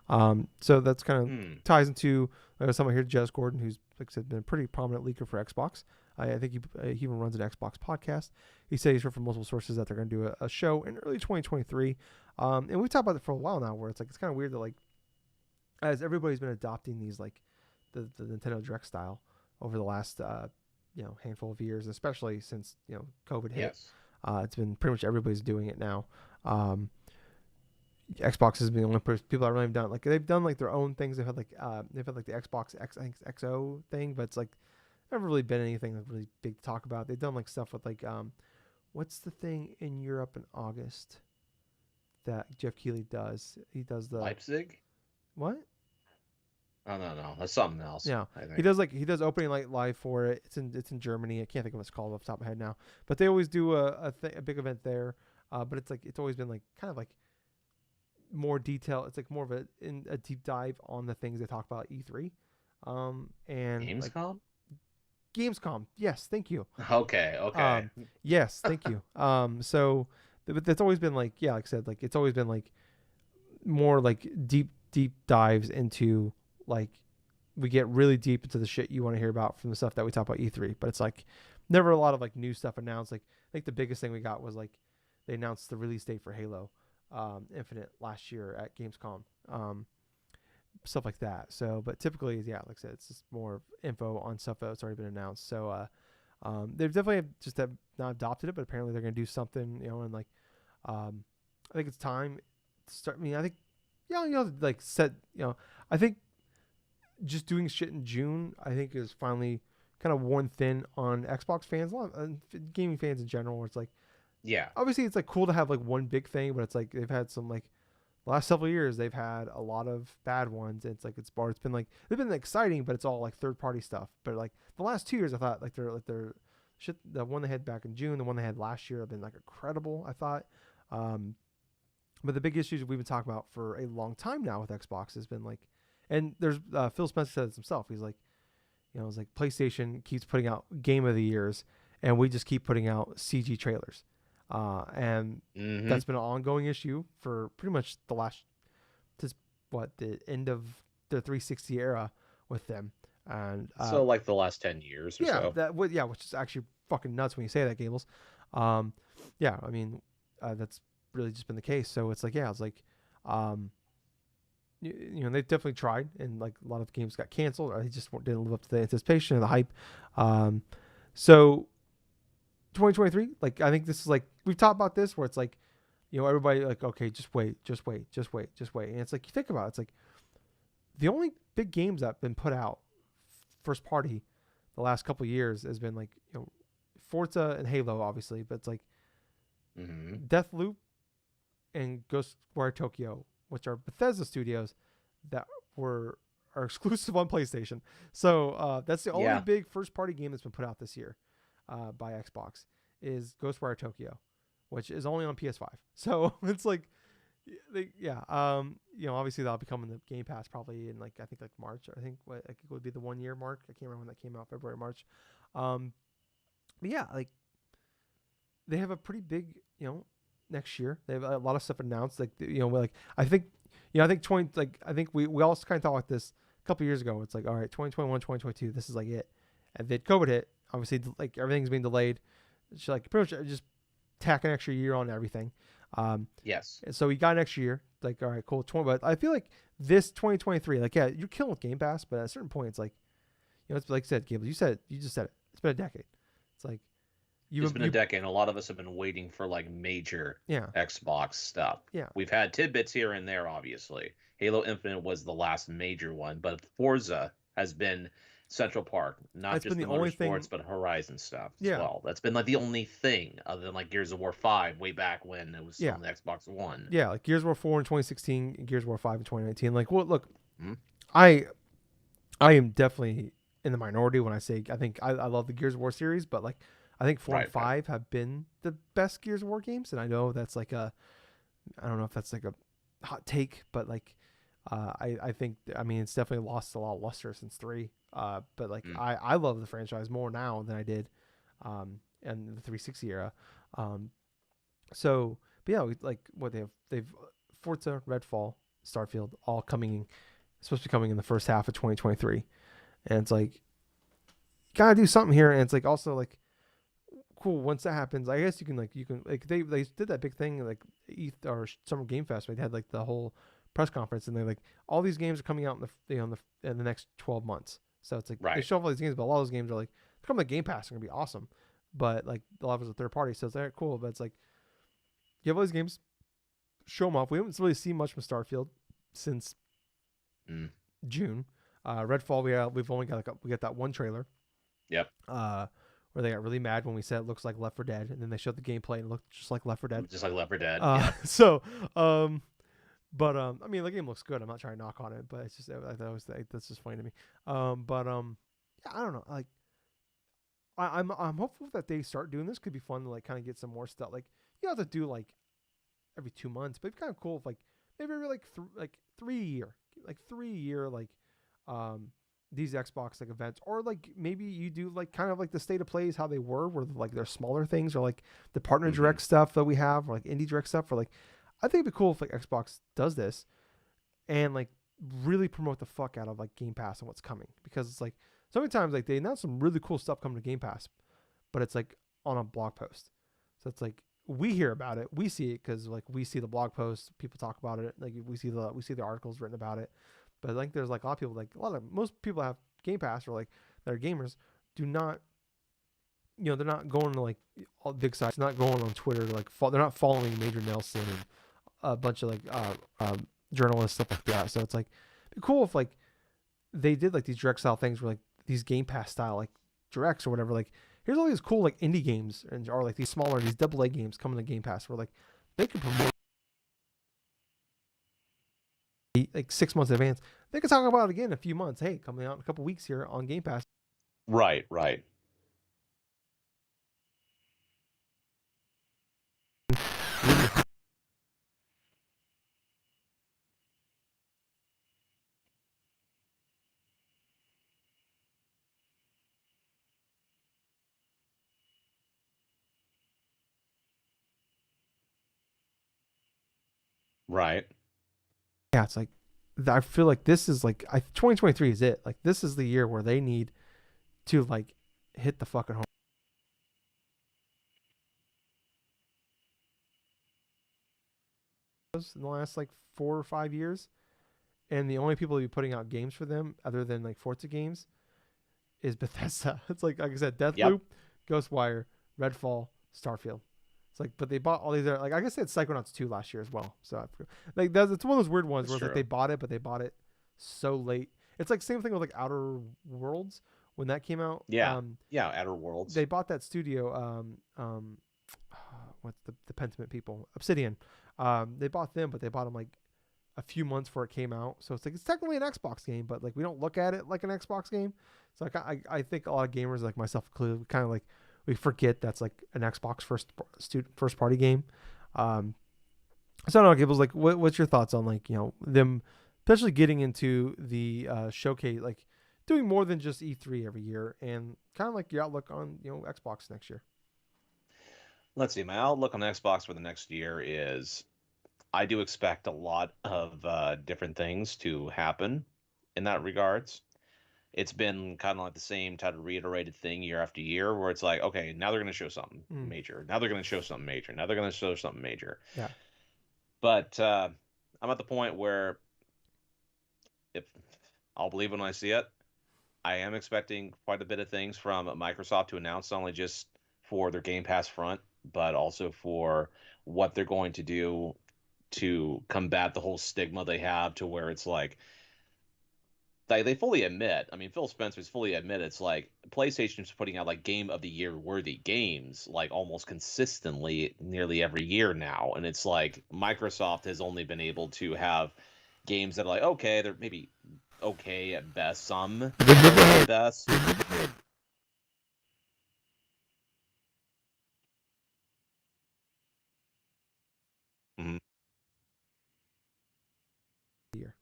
So that's kind of ties into someone here, Jez Gordon, who's, like I said, been a pretty prominent leaker for Xbox. I think he even runs an Xbox podcast. He said he's heard from multiple sources that they're going to do a show in early 2023. And we've talked about it for a while now, where it's kind of weird that, like, as everybody's been adopting these, like, the Nintendo Direct style over the last, handful of years, especially since, COVID hit. Yes. It's been pretty much everybody's doing it now. Xbox has been the only people that really have done, like, they've done like their own things. They've had like the Xbox XO thing, but it's like never really been anything like really big to talk about. They've done like stuff with like what's the thing in Europe in August that Jeff Keighley does? He does the Leipzig. What? Oh no, that's something else. Yeah, he does opening like live for it. It's in Germany. I can't think of what it's called off the top of my head now, but they always do a big event there. But it's always been like kind of like more detail. It's like more of a deep dive on the things they talk about at E3. And Gamescom? Like, Gamescom. Yes, thank you. Okay. Yes, thank you. So that's always been like, yeah, like I said, like it's always been like more like deep dives into, like, we get really deep into the shit you want to hear about from the stuff that we talk about E3, but it's like never a lot of like new stuff announced. Like I think the biggest thing we got was like they announced the release date for Halo Infinite last year at Gamescom, stuff like that. So, but typically, yeah, like I said, it's just more info on stuff that's already been announced. So, they've definitely have not adopted it, but apparently they're going to do something, and like, I think it's time to start. I mean, I think, like set, I think just doing shit in June, I think is finally kind of worn thin on Xbox fans, a lot of gaming fans in general, where it's like, yeah, obviously it's like cool to have like one big thing, but it's like they've had some, like, the last several years they've had a lot of bad ones. It's like it's been like they've been exciting, but it's all like third party stuff. But like the last 2 years, I thought like their shit, the one they had back in June, the one they had last year have been like incredible, I thought. Um, but the big issues we've been talking about for a long time now with Xbox has been like, and there's Phil Spencer said it himself. He's like, it's like PlayStation keeps putting out Game of the Years, and we just keep putting out CG trailers, and Mm-hmm. that's been an ongoing issue for pretty much the last, the end of the 360 era with them, and So like the last 10 years or yeah, so. which is actually fucking nuts when you say that, Gables. Um, yeah, I mean, that's really just been the case. So it's like, yeah, it's like, um, they've definitely tried, and like a lot of games got canceled, or they just didn't live up to the anticipation and the hype. Um, so 2023, like I think this is like we've talked about this, where it's like, everybody like, okay, just wait, just wait, just wait, just wait, and it's like you think about it, it's like the only big games that have been put out first party the last couple of years has been like Forza and Halo, obviously, but it's like Mm-hmm. Deathloop and Ghostwire Tokyo, which are Bethesda studios that are exclusive on PlayStation. So that's the only Yeah. big first party game that's been put out this year by Xbox is Ghostwire Tokyo, which is only on PS5. So it's like, obviously that'll be coming to Game Pass probably in like I think like March. I think it would be the 1 year mark. I can't remember when that came out, February, March. But yeah, like they have a pretty big, next year. They have a lot of stuff announced. Like like I think 20 like I think we also kind of talked about this a couple years ago. It's like, all right, 2021, 2022, this is like it. And then COVID hit. Obviously, like everything's being delayed. It's like pretty much just tack an extra year on everything. Yes. And so we got an extra year. Like, all right, cool. But I feel like this 2023, like, yeah, you're killing with Game Pass, but at a certain point, it's like, it's like I said, Gables, you just said it. It's been a decade. It's like It's been a decade, and a lot of us have been waiting for like major yeah, Xbox stuff. yeah. We've had tidbits here and there, obviously. Halo Infinite was the last major one, but Forza has been Central Park, not It's been just the the only thing. motorsports, but Horizon stuff as Yeah, well. That's been like the only thing other than like Gears of War 5 way back when it was still yeah, on the Xbox One. yeah. Like Gears of War 4 in 2016, Gears of War 5 in 2019. Like, well, look, Hmm? I I am definitely in the minority when I say I think I love the Gears of War series, but like I think 4 and Right, right. 5 have been the best Gears of War games, and I know that's like I don't know if that's like a hot take, but like I think I mean it's definitely lost a lot of luster since 3. But like Mm. I love the franchise more now than I did in the 360 era. Um, so but yeah, like what they've Forza, Redfall, Starfield all coming supposed to be coming in the first half of 2023, and it's like gotta do something here, and it's like also like cool once that happens. I guess you can they did that big thing like ETH or Summer Game Fest. They had like the whole press conference, and they're like all these games are coming out in in the next 12 months. So it's like they Right. show off all these games, but a lot of those games are like come to Game Pass are gonna be awesome, but like a lot of it's a third party, so it's like cool. But it's like you have all these games, show them off. We haven't really seen much from Starfield since Mm. June. Redfall, we've only got we got that one trailer. Yep. Where they got really mad when we said it looks like Left 4 Dead, and then they showed the gameplay and it looked just like Left 4 Dead. Just like Left 4 Dead. Uh, Yep. so, I mean, the game looks good. I'm not trying to knock on it, but it's just that's just funny to me. Yeah, I don't know. Like, I'm hopeful that they start doing this. Could be fun to like kind of get some more stuff. Like, you don't have to do like every 2 months, but it's kind of cool if like maybe every like 3 year, like 3 year these Xbox like events, or like maybe you do like kind of like the state of plays how they were, where like they're smaller things, or like the partner Hmm. direct stuff that we have, or like indie direct stuff, or like I think it'd be cool if like Xbox does this and like really promote the fuck out of like Game Pass and what's coming, because it's like so many times like they announce some really cool stuff coming to Game Pass, but it's like on a blog post, so it's like we hear about it, we see it because like we see the blog posts, people talk about it, like we see the articles written about it. But like there's like a lot of people, like most people have Game Pass or like that are gamers, do not, they're not going to like all big sites, not going on Twitter, like they're not following Major Nelson and a bunch of like journalists, stuff like that. So it's like it'd be cool if like they did like these direct style things where like these Game Pass style like directs or whatever, like here's all these cool like indie games and or like these smaller these double A games coming to Game Pass where like they could promote like 6 months in advance. They could talk about it again in a few months. Hey, coming out in a couple weeks here on Game Pass. Right, right. Right. Yeah, it's like I feel like this is like 2023 is it. Like this is the year where they need to like hit the fucking home in the last like 4 or 5 years, and the only people to be putting out games for them other than like Forza games is Bethesda. It's like I said, Yep. Deathloop, Ghostwire, Redfall, Starfield. It's like, but they bought all these. Like I guess they had Psychonauts 2 last year as well. So like that's it's one of those weird ones That's where it's like they true. bought it, but they bought it so late. It's like same thing with like Outer Worlds when that came out. Yeah. Yeah. Outer They Worlds. bought that studio. What's the Pentiment people? Obsidian. They bought them, but they bought them like a few months before it came out. So it's like it's technically an Xbox game, but like we don't look at it like an Xbox game. So like I think a lot of gamers like myself included kind of like we forget that's like an Xbox first party game. Um, so I don't know, Gables, like what's your thoughts on like them potentially getting into the showcase, like doing more than just E3 every year, and kind of like your outlook on Xbox next year. Let's see. My outlook on Xbox for the next year is I do expect a lot of different things to happen in that regards. It's been kind of like the same type of reiterated thing year after year where it's like, okay, now they're going to show something Mm, major. Now they're going to show something major. Now they're going to show something major. yeah. But I'm at the point where if I'll believe when I see it, I am expecting quite a bit of things from Microsoft to announce, not only just for their Game Pass front, but also for what they're going to do to combat the whole stigma they have to where it's like they fully admit. I mean, Phil Spencer's fully admit it's like PlayStation's putting out like Game of the Year worthy games like almost consistently nearly every year now, and it's like Microsoft has only been able to have games that are like okay, they're maybe okay at best, some good at best. Mhm. Year.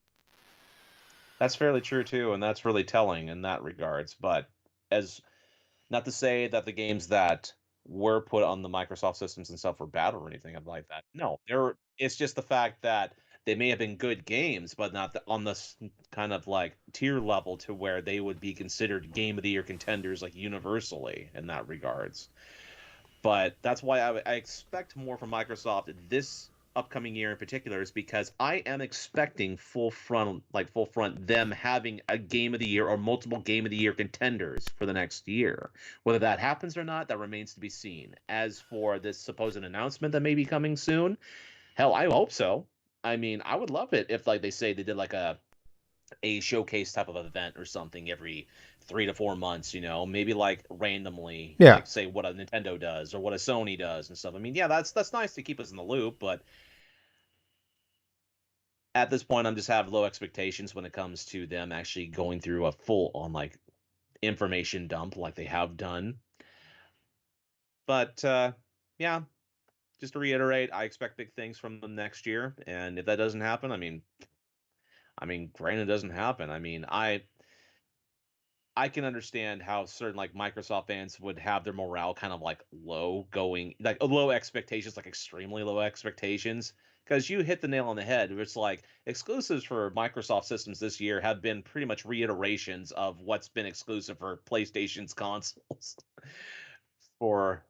That's fairly true too, and that's really telling in that regards. But as not to say that the games that were put on the Microsoft systems and stuff were bad or anything like that. No, they're it's just the fact that they may have been good games, but not on this kind of like tier level to where they would be considered game of the year contenders like universally in that regards. But that's why I expect more from Microsoft this upcoming year in particular is because I am expecting full front them having a game of the year or multiple game of the year contenders for the next year. Whether that happens or not, that remains to be seen. As for this supposed announcement that may be coming soon, hell, I hope so. I mean, I would love it if like they say they did like a showcase type of event or something every 3 to 4 months, maybe like randomly, Yeah. like say what a Nintendo does or what a Sony does and stuff. I mean, yeah, that's nice to keep us in the loop, but at this point, I'm just have low expectations when it comes to them actually going through a full on like information dump like they have done. But yeah, just to reiterate, I expect big things from them next year, and if that doesn't happen, I mean, granted, it doesn't happen. I mean, I can understand how certain like Microsoft fans would have their morale kind of like low going, like low expectations, like extremely low expectations. Because you hit the nail on the head. It's like exclusives for Microsoft systems this year have been pretty much reiterations of what's been exclusive for PlayStation's consoles for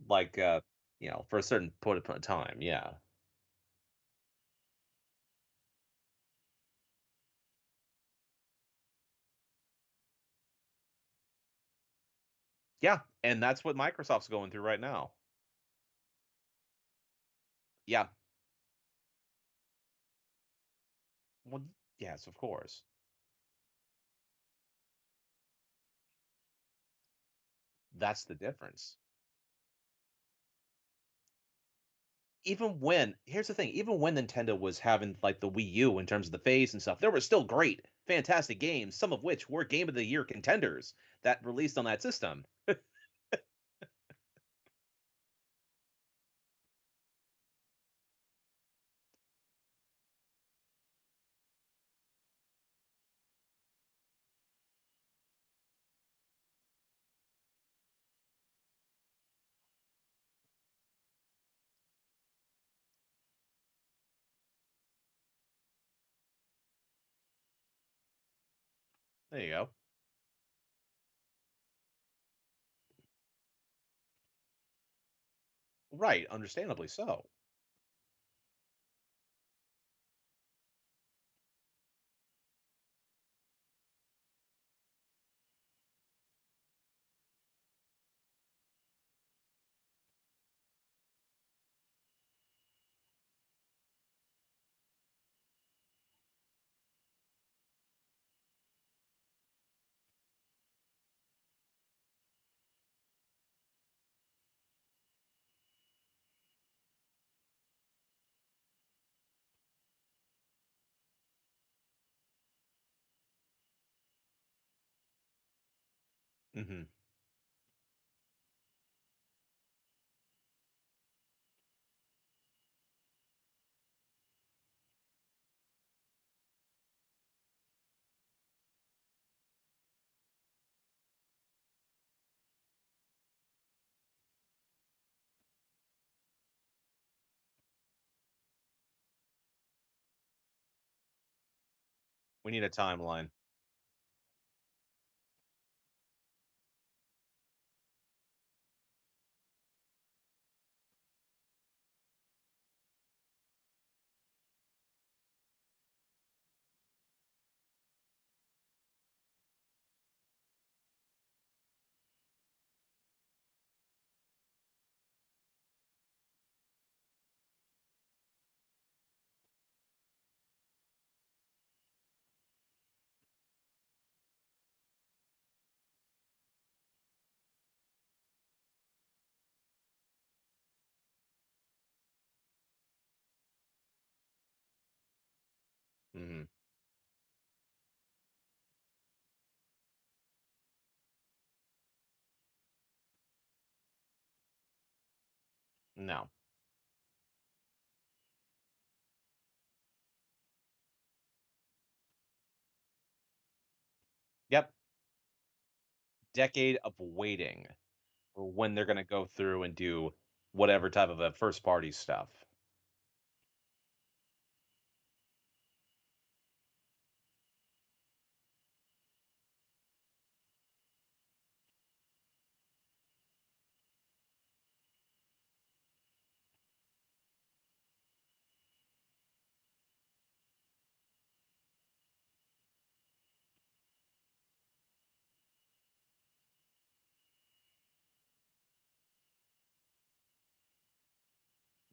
like for a certain point of time. Yeah, yeah, and that's what Microsoft's going through right now. Yeah, well, yes, of course. That's the difference. Even when here's the thing, even when Nintendo was having like the Wii U in terms of the phase and stuff, there were still great, fantastic games, some of which were Game of the Year contenders that released on that system. There you go. Right, understandably so. Hmm. We need a timeline. Hmm. No. Yep. Decade of waiting for when they're going to go through and do whatever type of a first party stuff.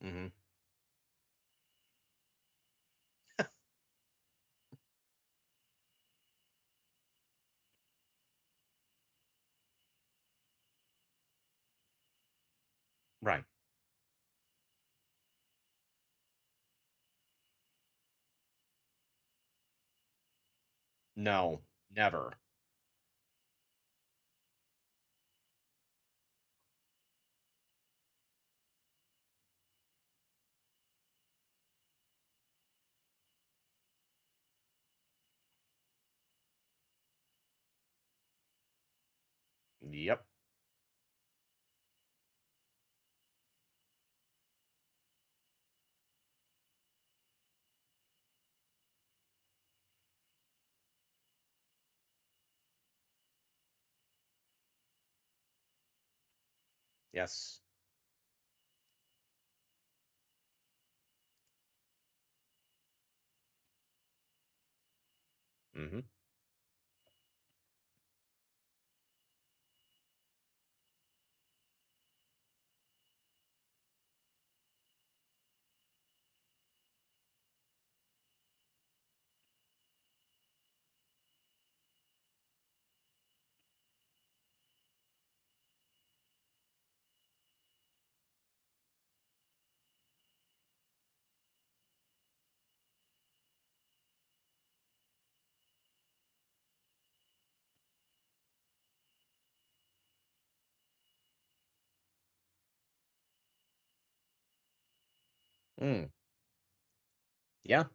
Hmm. Right. No, never. Yep. Yes. Hmm. Mm. Yeah.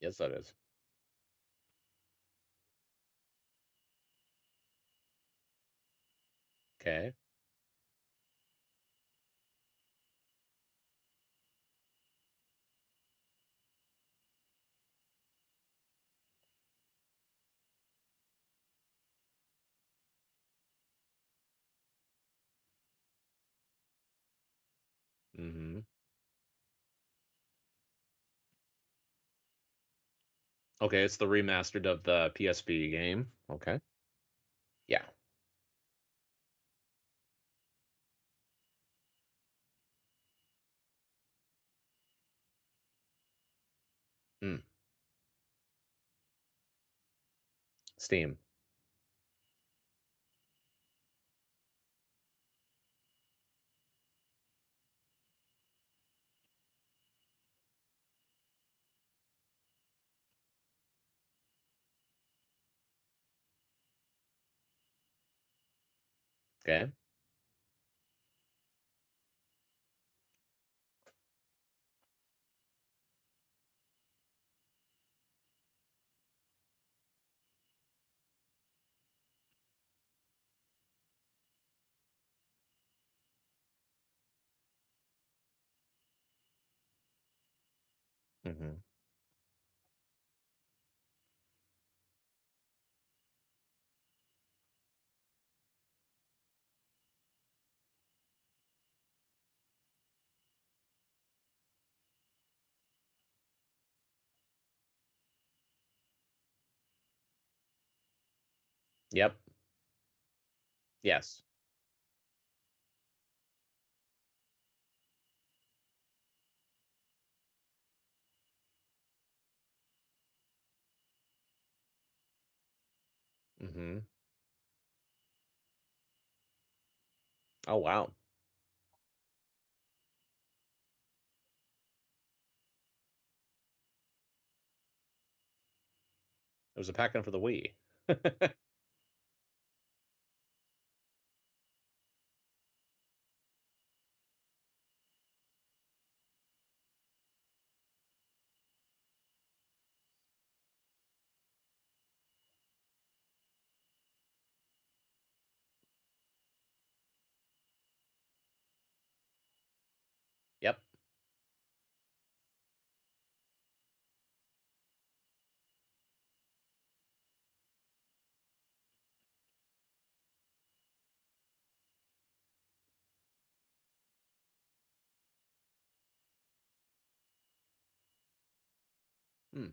Yes, that is. Okay. Mm-hmm. Okay, it's the remastered of the PSP game. Okay. Yeah. Mm. Steam. Okay. Mm-hmm. Yep. Yes. Mm-hmm. Oh wow. It was a pack-in for the Wii. Yep. Hmm.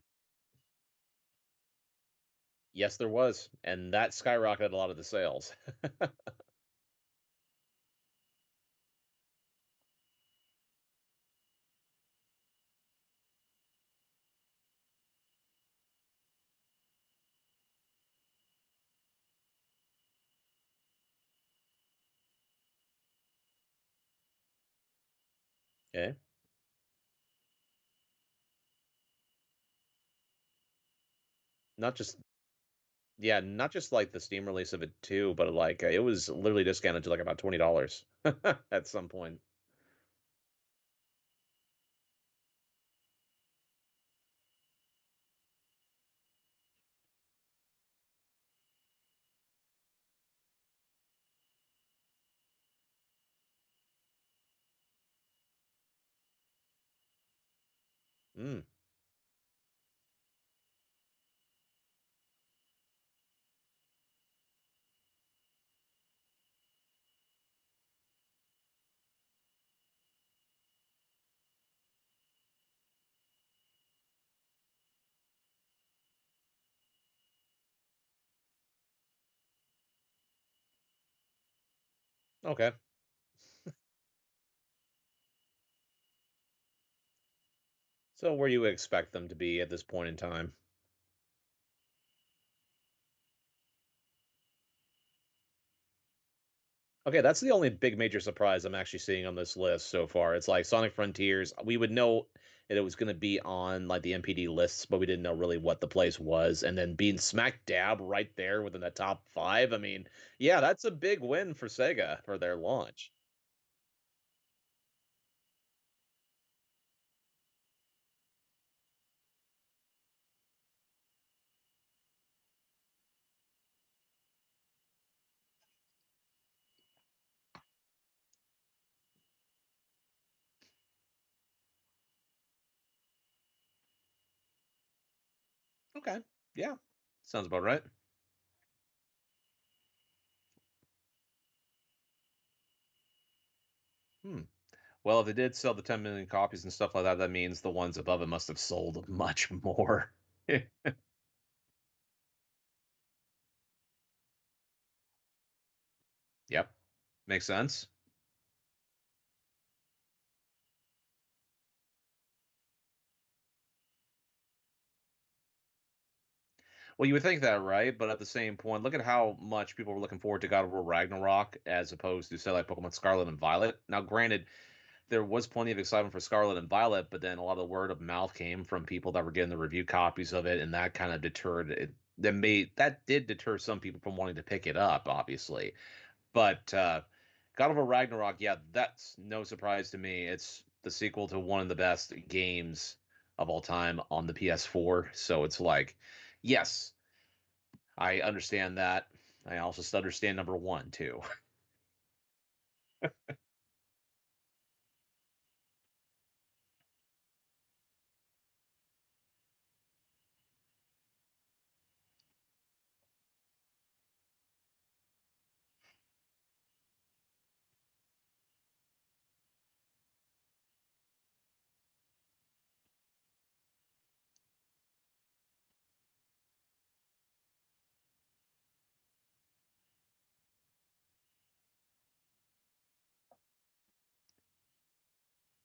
Yes, there was, and that skyrocketed a lot of the sales. Okay. Not just Yeah, not just like the Steam release of it too, but like it was literally discounted to like about $20 at some point. Mm. Okay. So where you would expect them to be at this point in time? Okay, that's the only big major surprise I'm actually seeing on this list so far. It's like Sonic Frontiers. We would know that it was going to be on like the NPD lists, but we didn't know really what the place was. And then being smack dab right there within the top five. I mean, yeah, that's a big win for Sega for their launch. Okay. Yeah. Sounds about right. Hmm. Well, if they did sell the 10 million copies and stuff like that, that means the ones above it must have sold much more. Yep, makes sense. Well, you would think that, right? But at the same point, look at how much people were looking forward to God of War Ragnarok as opposed to, say, like Pokemon Scarlet and Violet. Now, granted, there was plenty of excitement for Scarlet and Violet, but then a lot of word of mouth came from people that were getting the review copies of it, and that kind of deterred it. That did deter some people from wanting to pick it up, obviously. But God of War Ragnarok, yeah, that's no surprise to me. It's the sequel to one of the best games of all time on the PS4. So it's like, yes, I understand that. I also understand number one too.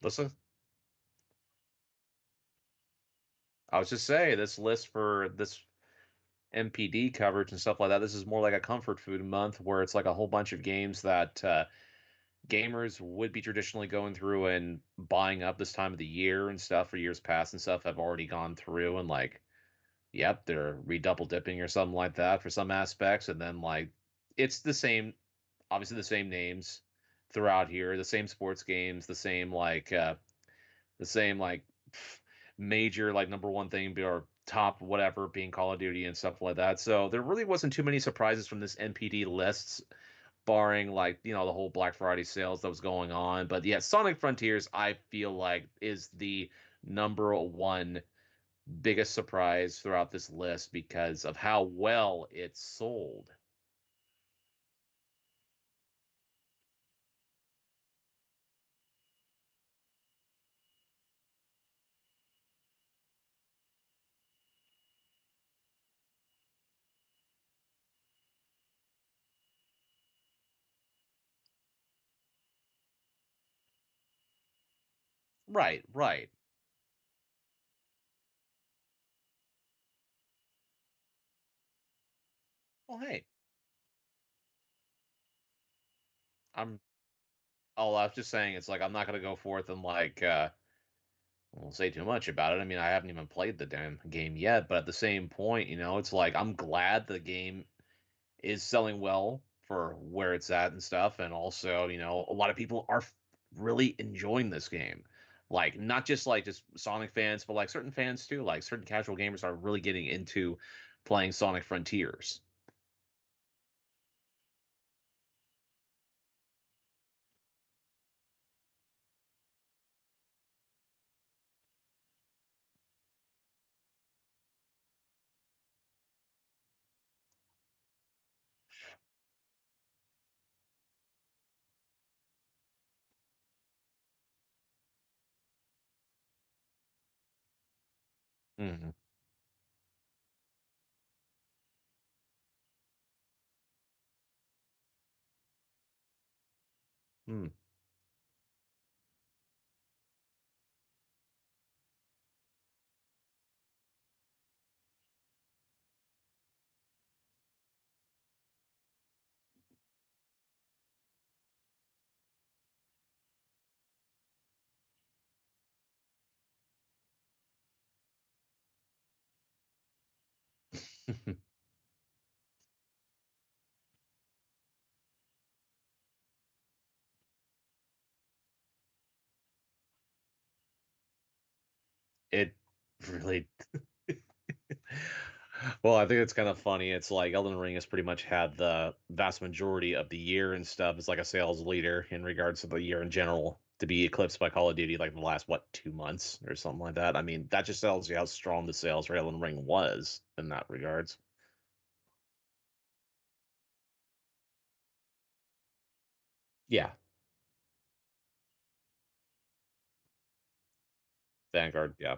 Listen, I was just saying this list for this NPD coverage and stuff like that. This is more like a comfort food month where it's like a whole bunch of games that gamers would be traditionally going through and buying up this time of the year and stuff for years past and stuff have already gone through and like, yep, they're redouble dipping or something like that for some aspects. And then like it's the same, obviously the same names throughout here, the same sports games, the same like major like number one thing or top whatever being Call of Duty and stuff like that. So there really wasn't too many surprises from this NPD lists, barring like the whole Black Friday sales that was going on. But yeah, Sonic Frontiers I feel like is the number one biggest surprise throughout this list because of how well it sold. Right, right. Well, hey, I'm. Oh, I was just saying, it's like I'm not gonna go forth and like I won't say too much about it. I mean, I haven't even played the damn game yet, but at the same point, it's like I'm glad the game is selling well for where it's at and stuff, and also, a lot of people are really enjoying this game. Like not just like just Sonic fans, but like certain fans too. Like certain casual gamers are really getting into playing Sonic Frontiers. Hmm. Hmm. It really. Well, I think it's kind of funny. It's like Elden Ring has pretty much had the vast majority of the year and stuff as like a sales leader in regards to the year in general to be eclipsed by Call of Duty like the last, what, 2 months or something like that. I mean, that just tells you how strong the sales for Elden Ring was in that regards. Yeah. Vanguard, yeah.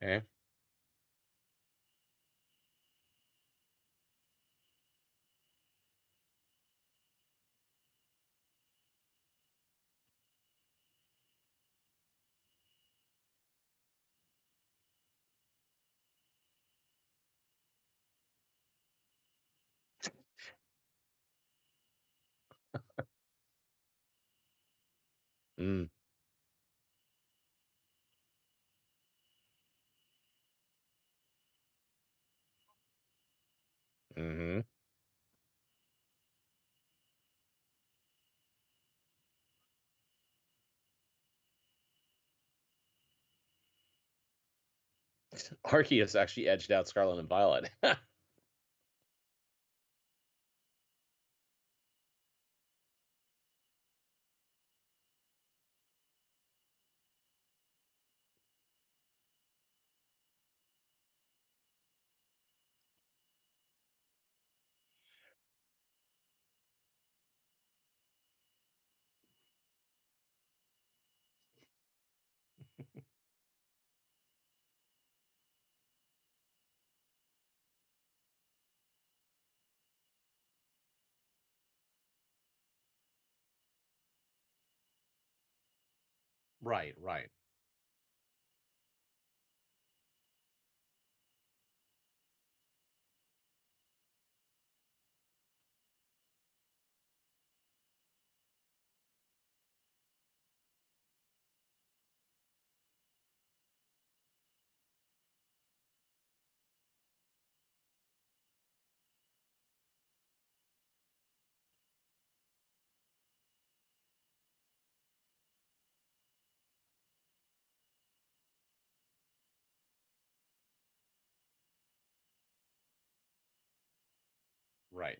Okay. Mm. Mm-hmm. Arceus actually edged out Scarlet and Violet. Right, right. Right.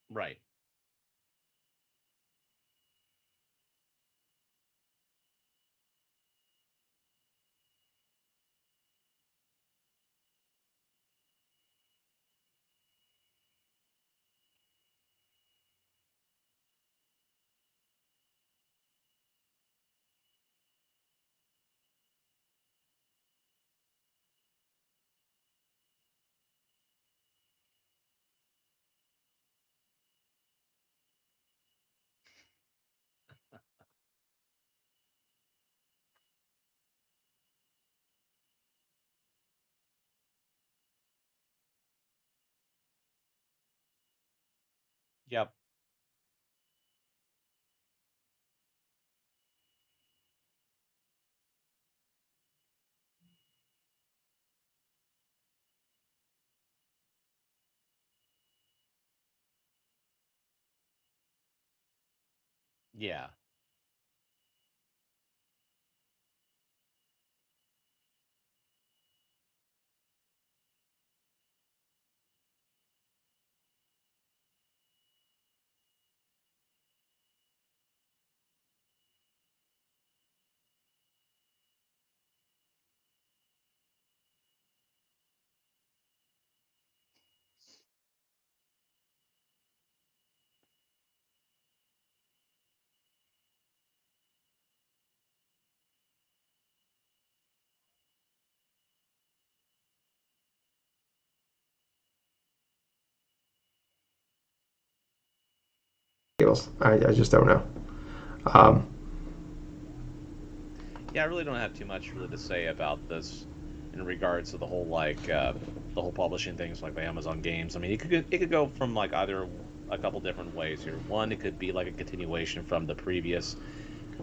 Right. Yep. Yeah. Gables. I just don't know. Um, Yeah, I really don't have too much really to say about this in regards to the whole the whole publishing things like the Amazon games. I mean, it could go from like either a couple different ways here. One, it could be like a continuation from the previous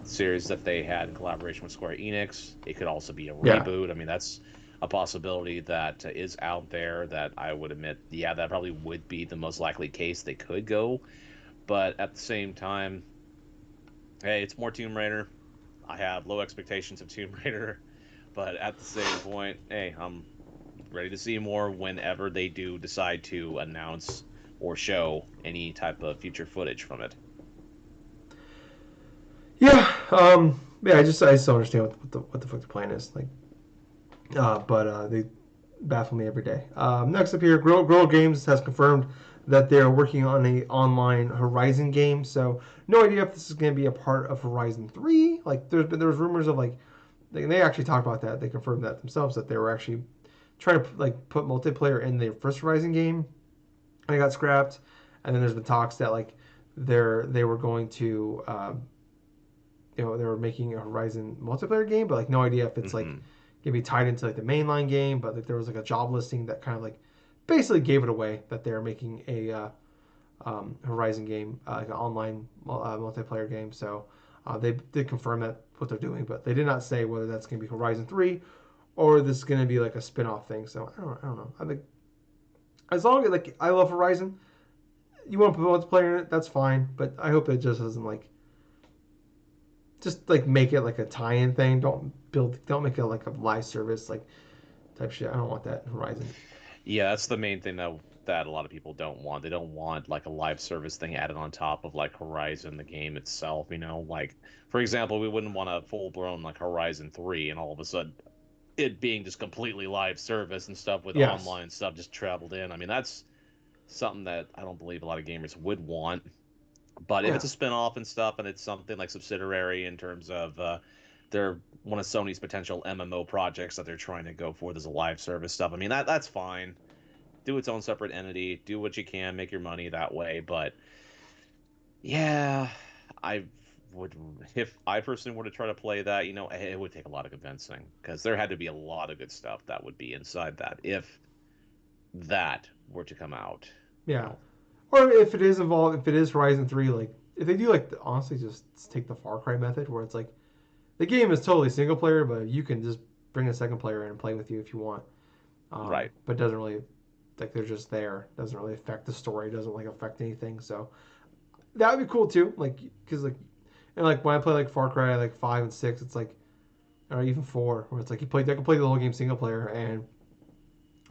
series that they had in collaboration with Square Enix. It could also be a yeah, reboot. I mean, that's a possibility that is out there that I would admit, yeah, that probably would be the most likely case they could go. But at the same time, hey, it's more Tomb Raider. I have low expectations of Tomb Raider, but at the same point, hey, I'm ready to see more whenever they do decide to announce or show any type of future footage from it. yeah, yeah. I just don't understand what the fuck the plan is. Like, but they baffle me every day. Next up here, Grill Games has confirmed that they're working on a online Horizon game. So no idea if this is going to be a part of Horizon 3. Like there was rumors of like they actually talked about that. They confirmed that themselves that they were actually trying to like put multiplayer in their first Horizon game. And it got scrapped. And then there's been talks that like they were going to they were making a Horizon multiplayer game, but like no idea if it's like Hmm. gonna be tied into like the mainline game. But like there was like a job listing that kind of like basically gave it away that they're making a Horizon game, like an online multiplayer game. So they did confirm that what they're doing, but they did not say whether that's gonna be Horizon 3 or this is gonna be like a spin-off thing. So I don't know. I think as long as like I love Horizon, you want to put multiplayer in it, that's fine. But I hope it just doesn't like just like make it like a tie-in thing. Don't make it like a live service like type shit. I don't want that in Horizon. Yeah, that's the main thing that a lot of people don't want. They don't want like a live service thing added on top of like Horizon, the game itself. Like for example, we wouldn't want a full blown like Horizon 3 and all of a sudden it being just completely live service and stuff with Yes. online stuff just traveled in. I mean, that's something that I don't believe a lot of gamers would want. But if Yeah. it's a spin-off and stuff and it's something like subsidiary in terms of they're one of Sony's potential MMO projects that they're trying to go for, there's a live service stuff. I mean, that's fine. Do its own separate entity, do what you can, make your money that way. But yeah, I would, if I personally were to try to play that, it would take a lot of convincing because there had to be a lot of good stuff that would be inside that if that were to come out, you Yeah. know. Or if it is involved, if it is Horizon 3, like if they do like honestly just take the Far Cry method where it's like the game is totally single player, but you can just bring a second player in and play with you if you want. Right. But it doesn't really like they're just there. Doesn't really affect the story. Doesn't like affect anything. So that would be cool too. Like because like and like when I play like Far Cry like 5 and 6, it's like or even 4, where it's like I can play the whole game single player and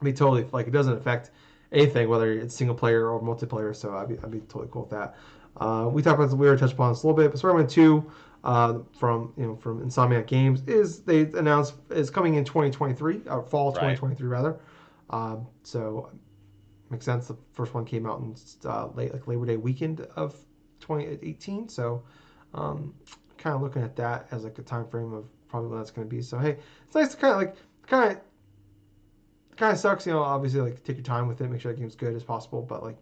be totally like it doesn't affect anything whether it's single player or multiplayer. So I'd be totally cool with that. We already touched upon this a little bit, but Spider-Man 2 from Insomniac Games is they announced is coming in 2023, fall Right. 2023 rather. So makes sense. The first one came out in late like Labor Day weekend of 2018. So kind of looking at that as like a time frame of probably when that's going to be. So hey, it's nice to kind of kind of sucks, obviously, like, take your time with it, make sure that game's good as possible, but, like,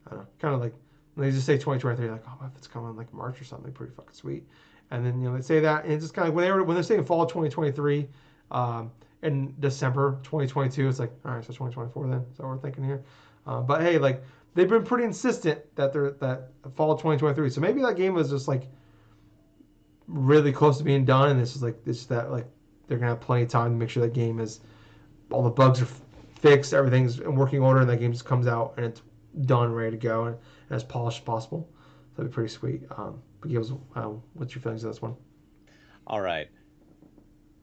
I don't know, kind of like, when they just say 2023, like, oh, if it's coming, like, March or something, pretty fucking sweet. And then, they say that, and it's just kind of, when they're saying fall 2023, in December 2022, it's like, all right, so 2024 then, so we're thinking here. But hey, like, they've been pretty insistent that fall 2023, so maybe that game was just, like, really close to being done, and this is that, like, they're going to have plenty of time to make sure that game is all the bugs are fixed, everything's in working order, and that game just comes out and it's done, ready to go, and as polished as possible. So that'd be pretty sweet. But Gibbs, what's your feelings on this one? All right.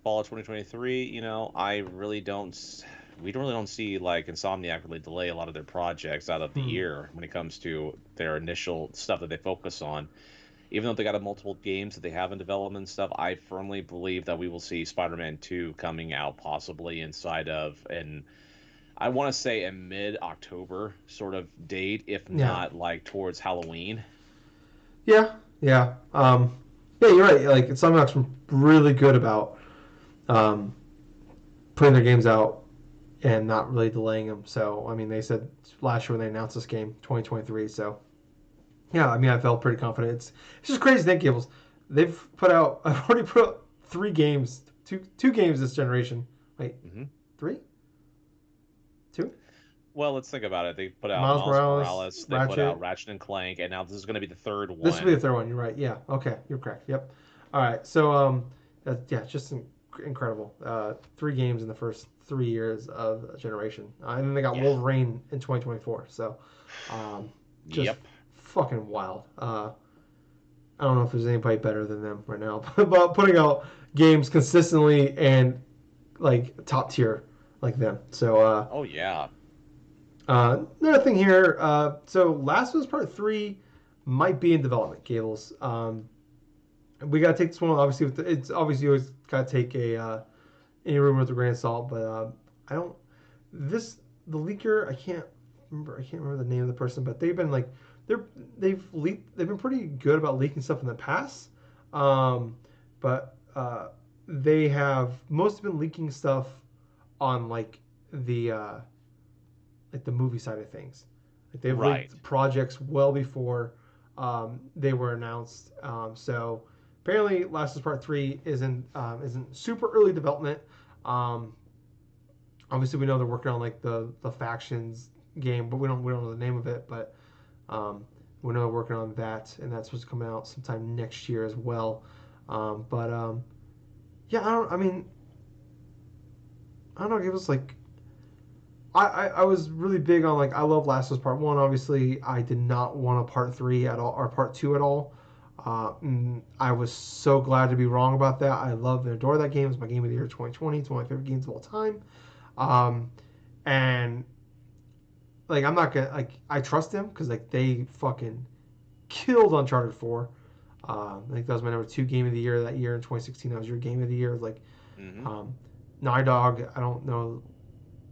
Fall of 2023, I really don't. We don't really don't see like Insomniac really delay a lot of their projects out of the Hmm. year when it comes to their initial stuff that they focus on. Even though they got a multiple games that they have in development and stuff, I firmly believe that we will see Spider-Man 2 coming out possibly inside of an I want to say a mid-October sort of date, if Yeah, not like towards Halloween. yeah, yeah. Yeah, you're right. Like Insomniac's been really good about um, putting their games out and not really delaying them. So I mean, they said last year when they announced this game, 2023. So Yeah, I mean, I felt pretty confident. It's just crazy to think, Gables. They've put out. I've already put out 3 games, two games this generation. Wait, Hmm. 3, 2. Well, let's think about it. They put out Miles Miles Morales, Morales, they put out Ratchet. Ratchet and Clank, and now this is going to be the third This will be one. the third one. You're right. Yeah. Okay. You're correct. Yep. All right. So yeah, just incredible. 3 games in the first 3 years of a generation, and then they got Yeah. Wolverine in 2024. So, just Yep. fucking wild. I don't know if there's anybody better than them right now, but putting out games consistently and like top tier like them. So Oh yeah. another thing here. So Last of Us Part 3 might be in development. Gables. We gotta take this one obviously. It's obviously you always gotta take any rumor with a grain of salt, but I don't. This the leaker. I can't remember. I can't remember the name of the person, but they've been like they're they've leaked. They've been pretty good about leaking stuff in the past, but they have mostly been leaking stuff on the like the movie side of things. Like they've Right. leaked projects well before they were announced. So apparently, Last of Us Part 3 isn't super early development. Um, Obviously, we know they're working on like the factions game, but we don't know the name of it. But we know they're working on that, and that's supposed to come out sometime next year as well. But yeah, I don't. I mean, I don't know. It was like I was really big on like I love Last of Us Part One. Obviously, I did not want a Part Three at all or Part Two at all. I was so glad to be wrong about that. I love and adore that game. It's my game of the year 2020. It's one of my favorite games of all time. Um, and like I'm not gonna like I trust them because like they fucking killed Uncharted 4. I think that was my number 2 game of the year that year in 2016. That was your game of the year. Like Hmm. um, Naughty Dog. I don't know.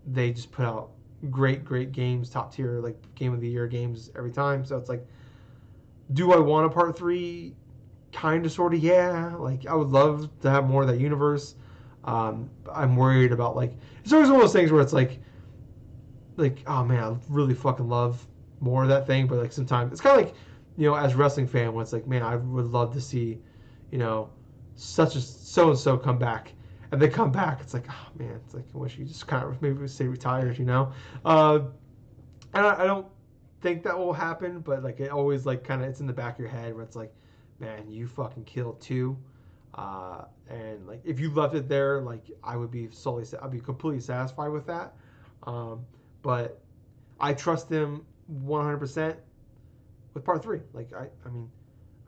They just put out great games, top tier like game of the year games every time. So it's like, do I want a part 3? Kind of, sort of, yeah. Like I would love to have more of that universe. I'm worried about like it's always one of those things where it's like oh man, I really fucking love more of that thing, but like sometimes it's kind of like as a wrestling fan, when it's like man, I would love to see such a so and so come back, and they come back, it's like oh man, it's like I wish you just kind of maybe stay retired. Uh, and I don't think that will happen, but like it always like kind of it's in the back of your head where it's like man, you fucking killed 2. And like if you left it there, like I'd be completely satisfied with that. Um, but I trust him 100% with part 3. Like I mean,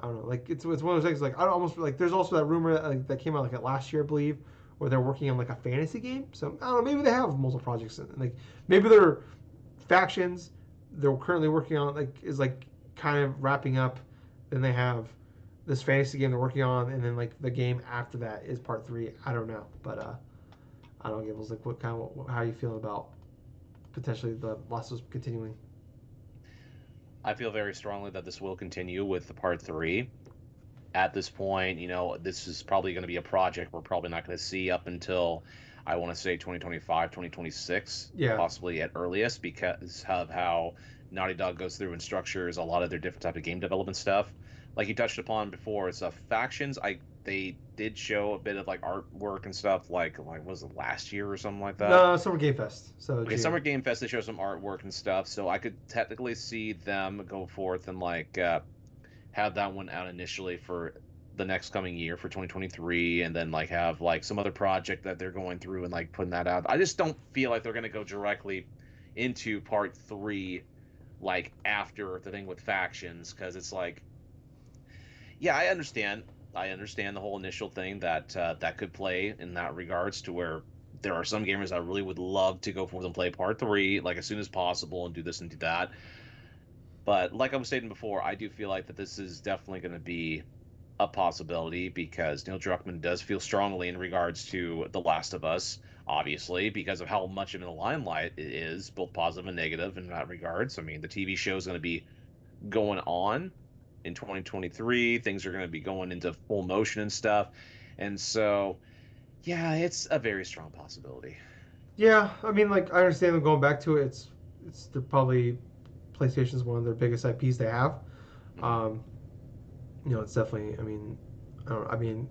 I don't know. Like it's one of those things. Like I almost like there's also that rumor that came out like last year, I believe, where they're working on like a fantasy game. So I don't know. Maybe they have multiple projects and like maybe their factions they're currently working on like is like kind of wrapping up. Then they have this fantasy game they're working on, and then like the game after that is part 3. I don't know, but I don't know. Gables, like how are you feeling about potentially the losses continuing? I feel very strongly that this will continue with the part three. At this point, this is probably going to be a project we're probably not going to see up until I want to say 2025, 2026, Yeah. possibly at earliest, because of how Naughty Dog goes through and structures a lot of their different type of game development stuff. Like you touched upon before, it's factions. They did show a bit of like artwork and stuff, like was it last year or something like that? No, Summer Game Fest. So Okay, June. Summer Game Fest they show some artwork and stuff, so I could technically see them go forth and like have that one out initially for the next coming year for 2023, and then like have like some other project that they're going through and like putting that out. I just don't feel like they're going to go directly into part 3 like after the thing with factions, because it's like, yeah, I understand the whole initial thing that that could play in that regards, to where there are some gamers that really would love to go forth and play part 3 like as soon as possible and do this and do that. But like I was saying before, I do feel like that this is definitely going to be a possibility, because Neil Druckmann does feel strongly in regards to The Last of Us, obviously, because of how much of in the limelight it is, both positive and negative in that regards. I mean, the TV show is going to be going on in 2023. Things are going to be going into full motion and stuff. And so, yeah, it's a very strong possibility. Yeah, I mean, like I understand them going back to it. They're probably PlayStation's one of their biggest IPs they have. Hmm. Um, it's definitely. I mean, I don't. I mean,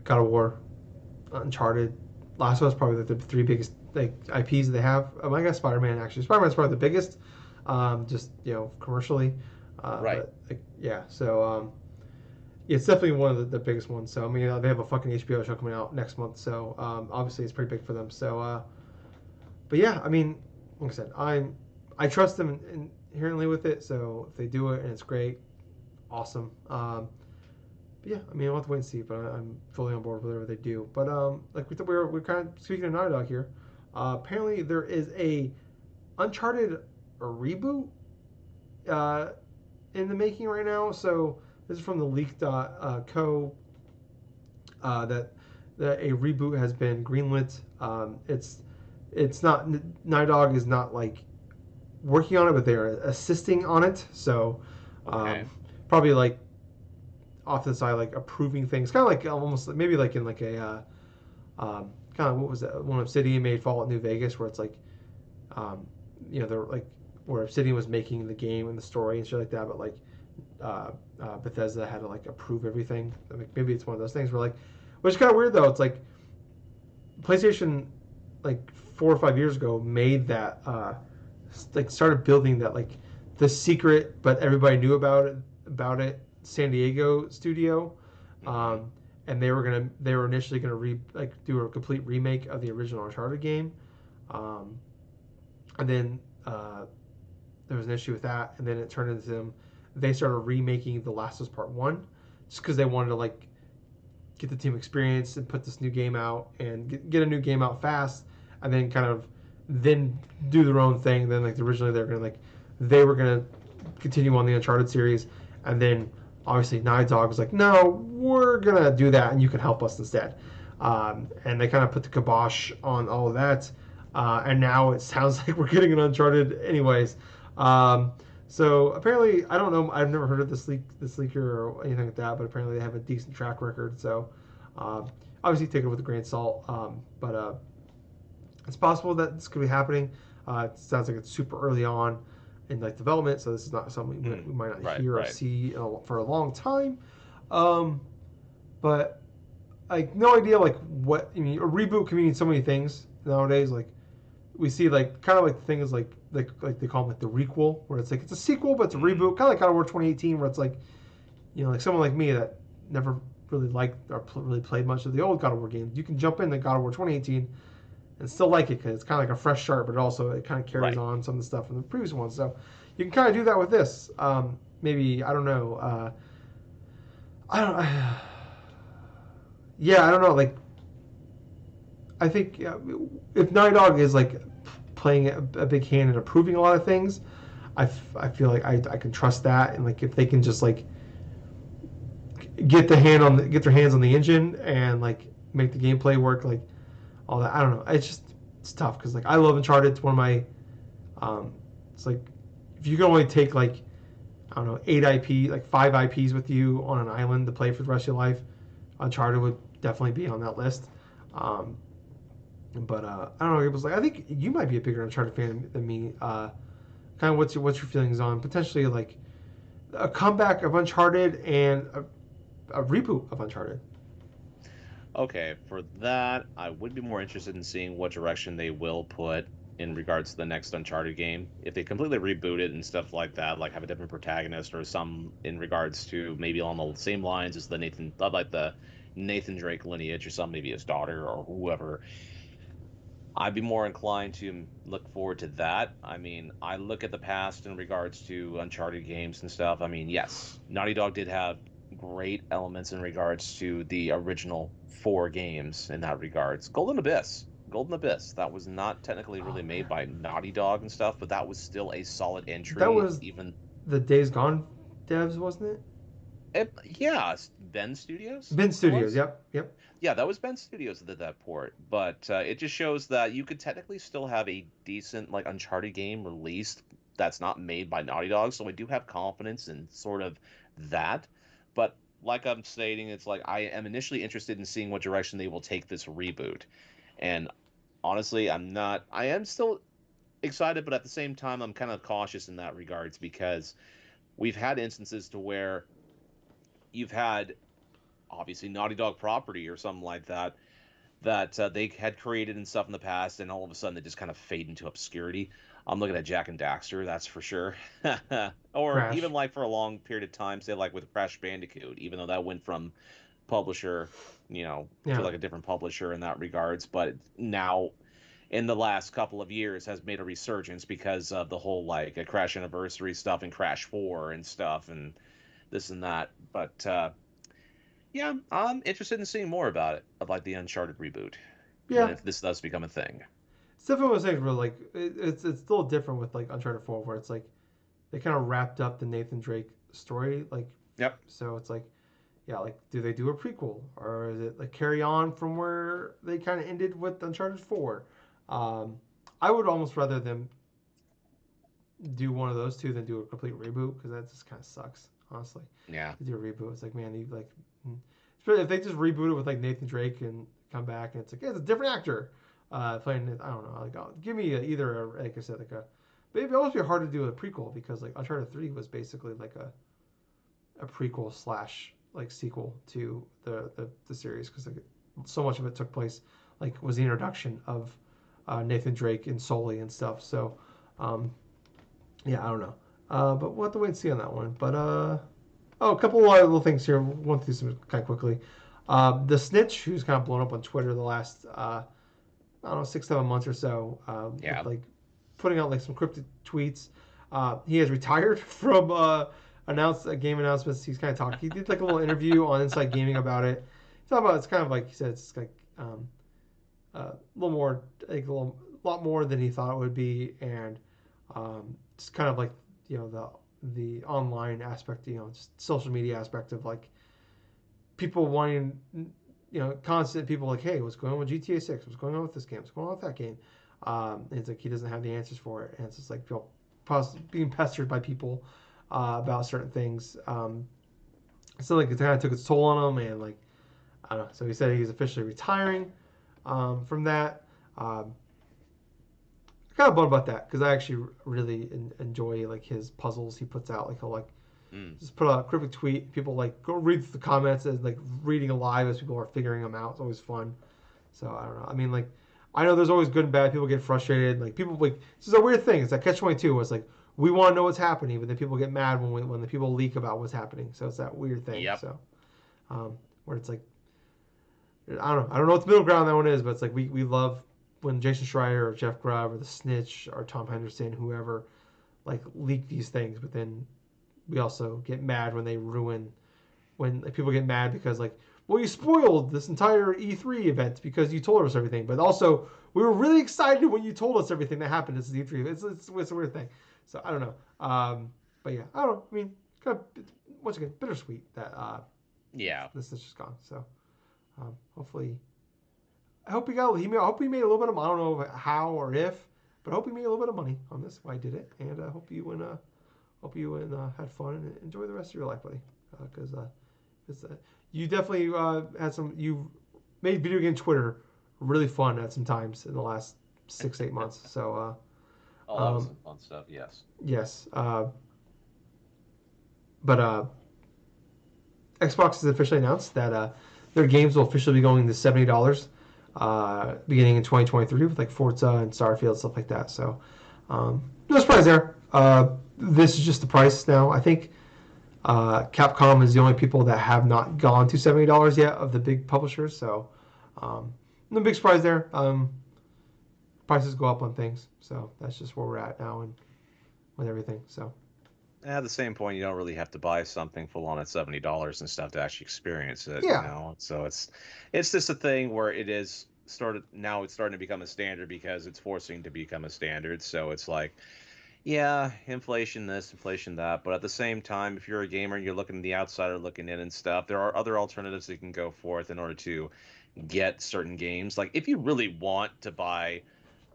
God of War, Uncharted, Last of Us probably the three biggest like IPs that they have. I guess Spider-Man actually. Spider-Man's probably the biggest, just commercially. Right. But like, yeah, so yeah, it's definitely one of the biggest ones. So I mean, they have a fucking HBO show coming out next month. So obviously it's pretty big for them. So but yeah, I mean, like I said, I trust them inherently with it. So if they do it and it's great, awesome. But yeah, I mean, I'll have to wait and see. But I'm fully on board with whatever they do. But like we're kind of speaking of Naughty Dog here. Apparently, there is a Uncharted reboot uh, in the making right now. So this is from the leak.co that a reboot has been greenlit. It's not Naughty Dog is not like working on it, but they're assisting on it. So Okay. probably like off to the side, like approving things, kind of like almost maybe like in like a kind of what was that one Obsidian made Fallout New Vegas, where it's like they're like where Obsidian was making the game and the story and shit like that, but like Bethesda had to like approve everything. Like maybe it's one of those things where like, which is kind of weird though. It's like PlayStation, like 4 or 5 years ago, made that like started building that like the secret, but everybody knew about it San Diego studio, Hmm. um, and they were initially gonna do a complete remake of the original Uncharted game, um, and then there was an issue with that, and then it turned into them. They started remaking The Last of Us Part One, just because they wanted to like get the team experience and put this new game out and get a new game out fast, and then kind of then do their own thing. Then like originally they were gonna continue on the Uncharted series, and then obviously Naughty Dog was like, no, we're gonna do that, and you can help us instead. And they kind of put the kibosh on all of that, and now it sounds like we're getting an Uncharted anyways. Um, so apparently, I don't know. I've never heard of this leaker or anything like that, but apparently they have a decent track record. So um, obviously, take it with a grain of salt. But it's possible that this could be happening. It sounds like it's super early on in like development, so this is not something Mm. we might not Right. hear or Right. see for a long time. Um, but like no idea like what I mean. A reboot can mean so many things nowadays. Like we see like kind of like the thing is like they call them like the requel, where it's like it's a sequel but it's a Mm. reboot, kind of like God of War 2018, where it's like like someone like me that never really liked or really played much of the old God of War games, you can jump into God of War 2018 and still like it because it's kind of like a fresh start, but also it kind of carries Right. on some of the stuff from the previous one. So you can kind of do that with this. Maybe I don't know. I don't. Yeah, I don't know. Like I think if Naughty Dog is like playing a big hand in approving a lot of things, I feel like I can trust that, and like if they can just like get their hands on the engine and like make the gameplay work, like all that. I don't know. It's tough because like I love Uncharted. It's one of my um, it's like if you can only take like I don't know 8 IP like 5 IPs with you on an island to play for the rest of your life, Uncharted would definitely be on that list. Um, but I don't know. It was like I think you might be a bigger Uncharted fan than me. Kind of what's your feelings on potentially like a comeback of Uncharted and a reboot of Uncharted? Okay, for that, I would be more interested in seeing what direction they will put in regards to the next Uncharted game. If they completely reboot it and stuff like that, like have a different protagonist or some in regards to maybe along the same lines as like the Nathan Drake lineage or some, maybe his daughter or whoever, I'd be more inclined to look forward to that. I mean, I look at the past in regards to Uncharted games and stuff. I mean, yes, Naughty Dog did have great elements in regards to the original four games in that regards. Golden Abyss, that was not technically really Oh made man, by Naughty Dog and stuff, but that was still a solid that entry. was Even the Days Gone devs, wasn't it? yeah, Ben Studios, Ben it Studios. was. Yep, yep. Yeah, that was Ben Studios that did that port, but it just shows that you could technically still have a decent like Uncharted game released that's not made by Naughty Dog. So I do have confidence in sort of that. But like I'm stating, it's like I am initially interested in seeing what direction they will take this reboot. And honestly, I'm not. I am still excited, but at the same time, I'm kind of cautious in that regards because we've had instances to where you've had obviously Naughty Dog property or something like that they had created and stuff in the past, and all of a sudden they just kind of fade into obscurity. I'm looking at Jack and Daxter, that's for sure. Or even Crash. like for a long period of time, say like with Crash Bandicoot, even though that went from publisher, to Yeah. like a different publisher in that regards, but now in the last couple of years has made a resurgence because of the whole like a Crash Anniversary stuff and Crash 4 and stuff and this and that. But yeah, I'm interested in seeing more about it, of like the Uncharted reboot, when Yeah. if this does become a thing. It's definitely one of those things where like it's still different with like Uncharted 4, where it's like they kind of wrapped up the Nathan Drake story, like Yep. so it's like yeah, like do they do a prequel or is it like carry on from where they kind of ended with Uncharted 4? Um, I would almost rather them do one of those two than do a complete reboot because that just kind of sucks, honestly. Yeah. To do a reboot, it's like man, you like, especially if they just reboot it with like Nathan Drake and come back and it's like yeah, it's a different actor playing it. I don't know, like give me either a, like I said like a. But it'd almost be hard to do a prequel because like Uncharted 3 was basically like a prequel slash like sequel to the series because like so much of it took place like was the introduction of Nathan Drake and Sully and stuff. So um, yeah, I don't know. But we'll have to wait and see on that one. But oh, a couple of little things here. We'll run through some kind of quickly. The Snitch, who's kind of blown up on Twitter the last I don't know 6 7 months or so, with Yeah. like putting out like some cryptic tweets. He has retired from game announcements. He's kind of talking. He did like a little interview on Inside Gaming about it. He talked about it's kind of like he said it's like a little more like a lot more than he thought it would be, and just kind of like the online aspect, just social media aspect of like people wanting constant people like, hey, what's going on with GTA 6? What's going on with this game? What's going on with that game? And it's like he doesn't have the answers for it, and it's just like being pestered by people about certain things. So like it kind of took its toll on him, and like I don't know. So he said he's officially retiring from that. Kind of bummed about that because I actually really enjoy like his puzzles he puts out. Like he'll like Mm. just put out a cryptic tweet. People like go read the comments and like reading alive as people are figuring them out. It's always fun. So I don't know. I mean, like I know there's always good and bad. People get frustrated. Like people like this is a weird thing. It's like Catch-22 was like we want to know what's happening, but then people get mad when the people leak about what's happening. So it's that weird thing. Yep. So where it's like I don't know. I don't know what the middle ground that one is, but it's like we love when Jason Schreier or Jeff Grubb or the Snitch or Tom Henderson, whoever, like leak these things, but then we also get mad when they ruin when like, people get mad because like well you spoiled this entire E3 event because you told us everything, but also we were really excited when you told us everything that happened at this E3. It's a weird thing. So I don't know. But yeah, I don't know. I mean, kind of once again bittersweet that Yeah. this is just gone. So hopefully I hope he got. I hope he made a little bit of. I don't know how or if, but I hope he made a little bit of money on this. Why I did it, and I hope you had fun and enjoy the rest of your life, buddy. Because you definitely had some. You made video game Twitter really fun at some times in the last 6 8 months. So Oh, that was some fun stuff. Yes. yes, but Xbox has officially announced that their games will officially be going to $70 beginning in 2023 with like Forza and Starfield stuff like that. So no surprise there. This is just the price now. I think Capcom is the only people that have not gone to $70 yet of the big publishers. So no big surprise there. Prices go up on things, so that's just where we're at now and with everything. So At the same point, you don't really have to buy something full on at $70 and stuff to actually experience it, yeah, So it's just a thing where it is started now. It's starting to become a standard because it's forcing to become a standard. So it's like, yeah, inflation this, inflation that. But at the same time, if you're a gamer and you're looking at the outsider looking in and stuff, there are other alternatives that you can go forth in order to get certain games. Like if you really want to buy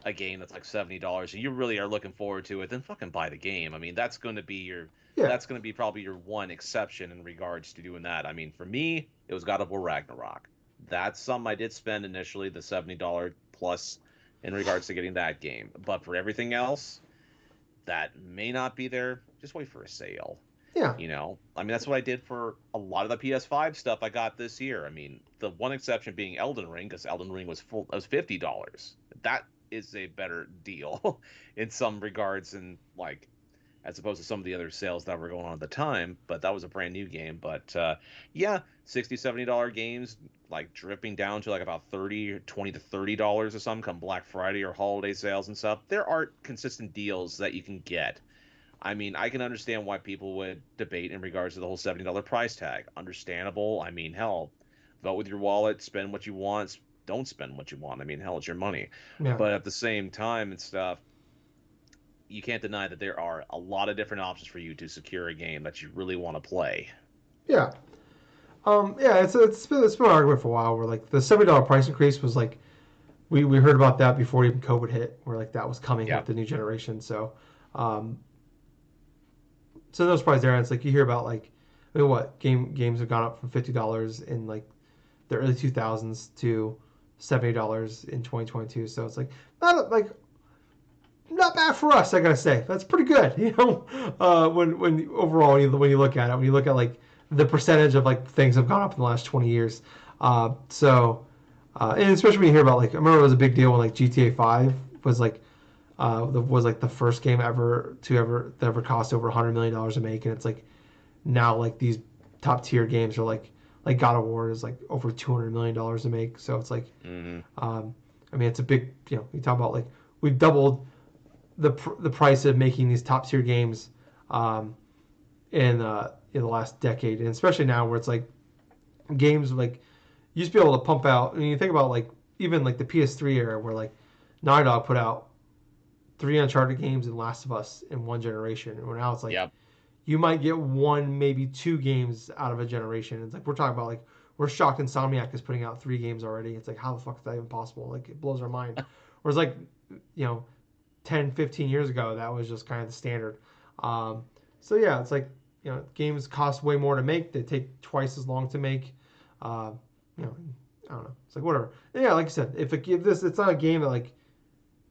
a game that's like $70 and you really are looking forward to it, then fucking buy the game. I mean, yeah, that's going to be probably your one exception in regards to doing that. I mean, for me, it was God of War Ragnarok. That's something I did spend initially, the $70 plus in regards to getting that game. But for everything else that may not be there, just wait for a sale. Yeah. I mean, that's what I did for a lot of the PS5 stuff I got this year. I mean, the one exception being Elden Ring, because Elden Ring was $50. That is a better deal in some regards, and like as opposed to some of the other sales that were going on at the time. But that was a brand new game. But yeah, $60, $70 games like dripping down to like about 30, 20 to $30 or something come Black Friday or holiday sales and stuff. There are consistent deals that you can get. I mean, I can understand why people would debate in regards to the whole $70 price tag. Understandable. I mean, hell, vote with your wallet, spend what you want, don't spend what you want. I mean, hell, it's your money. Yeah. But at the same time and stuff, you can't deny that there are a lot of different options for you to secure a game that you really want to play. Yeah. Yeah, it's been an argument for a while where like the $70 price increase was like we heard about that before even COVID hit, where like that was coming Yeah. with the new generation. Um, so no surprise there. And it's like you hear about like, I mean, what games have gone up from $50 in like the early 2000s to $70 in 2022. So it's like not bad for us. I gotta say that's pretty good. When overall when you look at it, when you look at like the percentage of like things have gone up in the last 20 years. And especially when you hear about like I remember it was a big deal when like GTA 5 was like the first game that ever cost over $100 million to make, and it's like now like these top tier games are like God of War is like over $200 million to make. So it's like, Mm-hmm. I mean, it's a big, you talk about like we've doubled the price of making these top tier games in the last decade, and especially now where it's like games like you used to be able to pump out. I mean, you think about like even like the PS3 era where like Naughty Dog put out 3 Uncharted games and Last of Us in one generation, and now it's like Yep. you might get one, maybe 2 games out of a generation. It's like we're talking about like we're shocked Insomniac is putting out 3 games already. It's like how the fuck is that even possible? Like it blows our mind. Whereas like 10, 15 years ago that was just kind of the standard. So yeah, it's like games cost way more to make. They take twice as long to make. Uh, I don't know. It's like whatever. And yeah, like I said, if it's not a game that like.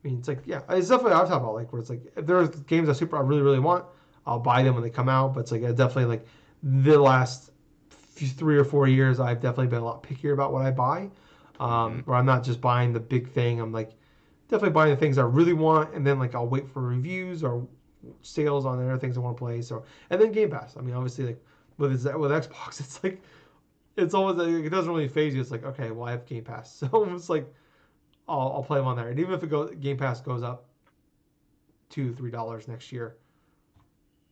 I mean, it's like yeah, it's definitely I've talked about like where it's like if there's games I really really want, I'll buy them when they come out. But it's like definitely like the last 3 or 4 years, I've definitely been a lot pickier about what I buy. Where I'm not just buying the big thing. I'm like definitely buying the things I really want, and then like I'll wait for reviews or sales on the other things I want to play. So and then Game Pass. I mean, obviously like with Xbox, it's like it's always like, it doesn't really phase you. It's like okay, well I have Game Pass, so it's like I'll play them on there. And even if Game Pass goes up $2-3 next year,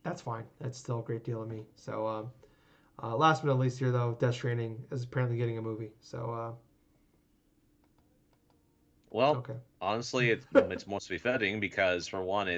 that's fine. That's still a great deal to me. So last but not least here though, Death Stranding is apparently getting a movie. So Well, okay. honestly, it's most befitting because for one,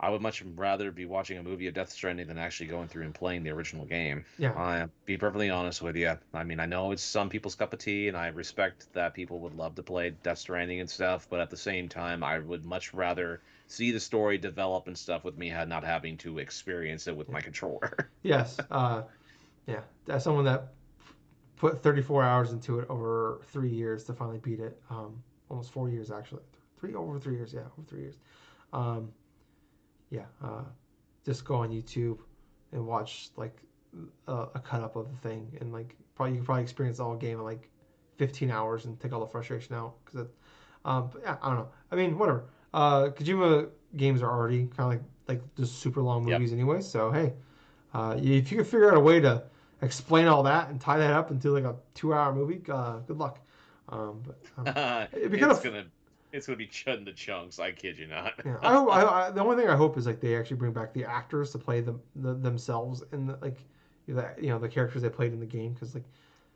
I would much rather be watching a movie of Death Stranding than actually going through and playing the original game. Yeah. I be perfectly honest with you. I mean, I know it's some people's cup of tea, and I respect that people would love to play Death Stranding and stuff. But at the same time, I would much rather see the story develop and stuff with me, not having to experience it with Yeah. my controller. Yes. Yeah. As someone that put 34 hours into it over 3 years to finally beat it. Almost 4 years actually. Over 3 years. Yeah, over 3 years. Yeah, just go on YouTube and watch like a cut up of the thing, and like you can probably experience the whole game in like 15 hours and take all the frustration out. But yeah, I don't know. I mean, whatever. Kojima games are already kind of like just super long Yep. movies anyway. So hey, if you can figure out a way to explain all that and tie that up into like a 2-hour movie, good luck. But it'd be kind of It's gonna be cut into chunks. I kid you not. yeah, the only thing I hope is like they actually bring back the actors to play themselves and the characters they played in the game, because like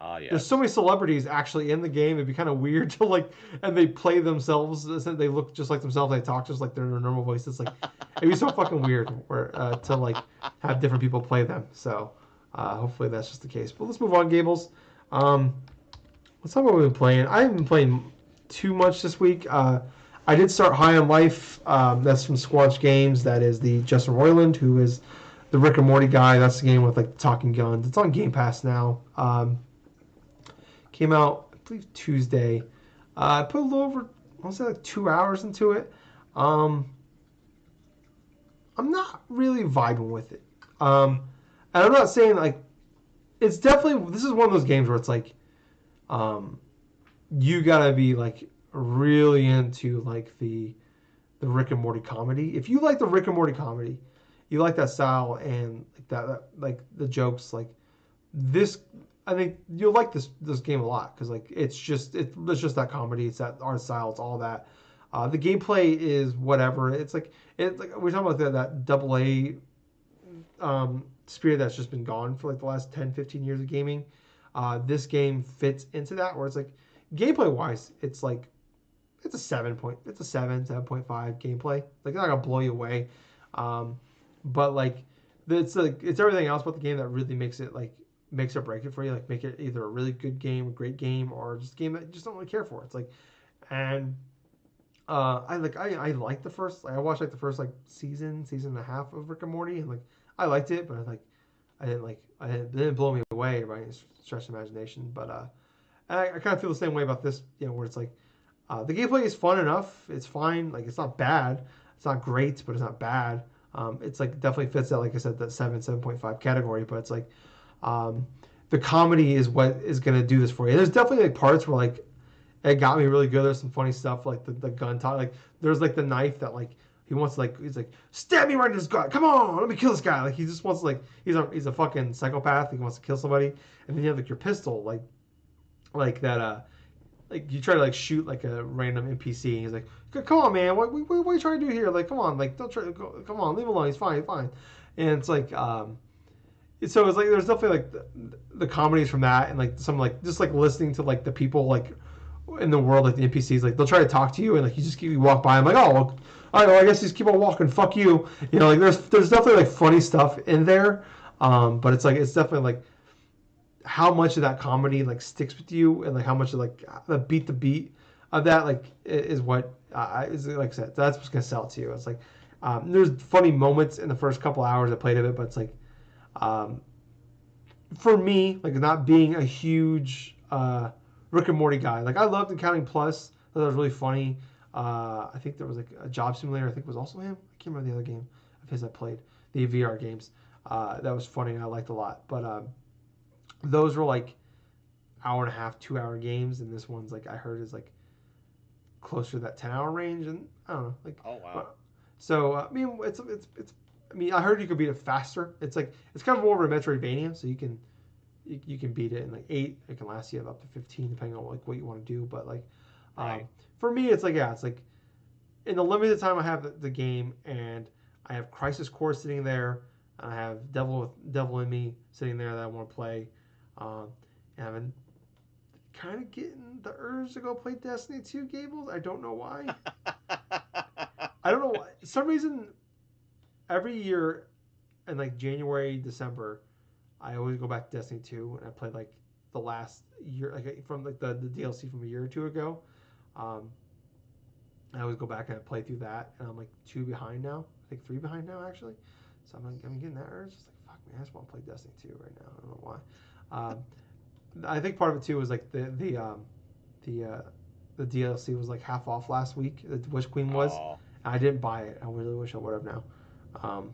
Yes. there's so many celebrities actually in the game. It'd be kind of weird to like, and they play themselves. They look just like themselves. They talk just like their normal voices. Like it'd be so fucking weird to like have different people play them. So hopefully that's just the case. But let's move on, Gables. Let's talk about what we've been playing. I haven't been playing too much this week. I did start High on Life. That's from Squanch Games. That is the Justin Roiland, who is the Rick and Morty guy. That's the game with like talking guns. It's on Game Pass now. Came out, I believe, Tuesday. I put a little over, I want to say like 2 hours into it. I'm not really vibing with it. Um, and I'm not saying like it's definitely this is one of those games where it's like um, you gotta be like really into like the Rick and Morty comedy. If you like the Rick and Morty comedy, you like that style and like that like the jokes like this. I think you'll like this game a lot because like it's just that comedy. It's that art style. It's all that. The gameplay is whatever. It's like we're talking about that double A spirit that's just been gone for like the last 10, 15 years of gaming. This game fits into that where it's like gameplay wise, it's a 7.5 gameplay. Like it's not gonna blow you away. But like it's everything else about the game that really makes or break it for you. Like make it either a really good game, a great game, or just a game that you just don't really care for. It's like and I like the first like I watched like the first like season and a half of Rick and Morty and like I liked it, but it didn't blow me away by any stretch of imagination. But I kind of feel the same way about this, where it's like the gameplay is fun enough. It's fine. Like it's not bad. It's not great, but it's not bad. It's like definitely fits that, like I said, that 7.5 category. But it's like um, the comedy is what is gonna do this for you. There's definitely like parts where like it got me really good. There's some funny stuff like the gun talk. Like there's like the knife that like he wants to like he's like stab me right in this gut. Come on, let me kill this guy. Like he just wants to, like he's a fucking psychopath. He wants to kill somebody. And then you have like your pistol like that like you try to like shoot like a random NPC and he's like come on man what are you trying to do here, like come on, like don't try come on, leave him alone, he's fine. And it's like so it's like there's definitely like the comedies from that and like some like just like listening to like the people like in the world, like the NPCs, like they'll try to talk to you and like you walk by. I'm like, oh, well, all right, well, I guess you just keep on walking. Fuck you. Like there's definitely like funny stuff in there, but it's definitely like how much of that comedy like sticks with you and like how much of like the beat of that like is what is like I said, that's what's gonna sell it to you. It's like there's funny moments in the first couple hours I played of it, but it's like um, for me, like not being a huge Rick and Morty guy, like I loved Accounting Plus. I thought that was really funny. I think there was like a job simulator. I think it was also him. I can't remember the other game of his I played, the VR games. That was funny and I liked a lot. But those were like hour and a half, 2 hour games, and this one's like I heard is like closer to that 10 hour range, and I don't know, like. Oh wow. So I mean, it's. I mean, I heard you could beat it faster. It's like it's kind of more of a Metroidvania, so you can beat it in like 8. It can last you up to 15 depending on like what you want to do. But like Right. for me, it's like it's like in the limited time I have the game, and I have Crisis Core sitting there, and I have Devil in Me sitting there that I want to play, um, and I've been kind of getting the urge to go play Destiny 2 Gables. I don't know why. I don't know why. For some reason, every year in like January, December, I always go back to Destiny 2 and I played like the last year, like from like the DLC from a year or two ago. Um, I always go back and I play through that, and I'm like 2 behind now. I think 3 behind now actually. So I'm getting that urge. Just like fuck man, I just want to play Destiny 2 right now. I don't know why. I think part of it too was like the the DLC was like half off last week. The Witch Queen was. Oh. I didn't buy it. I really wish I would have now. Um,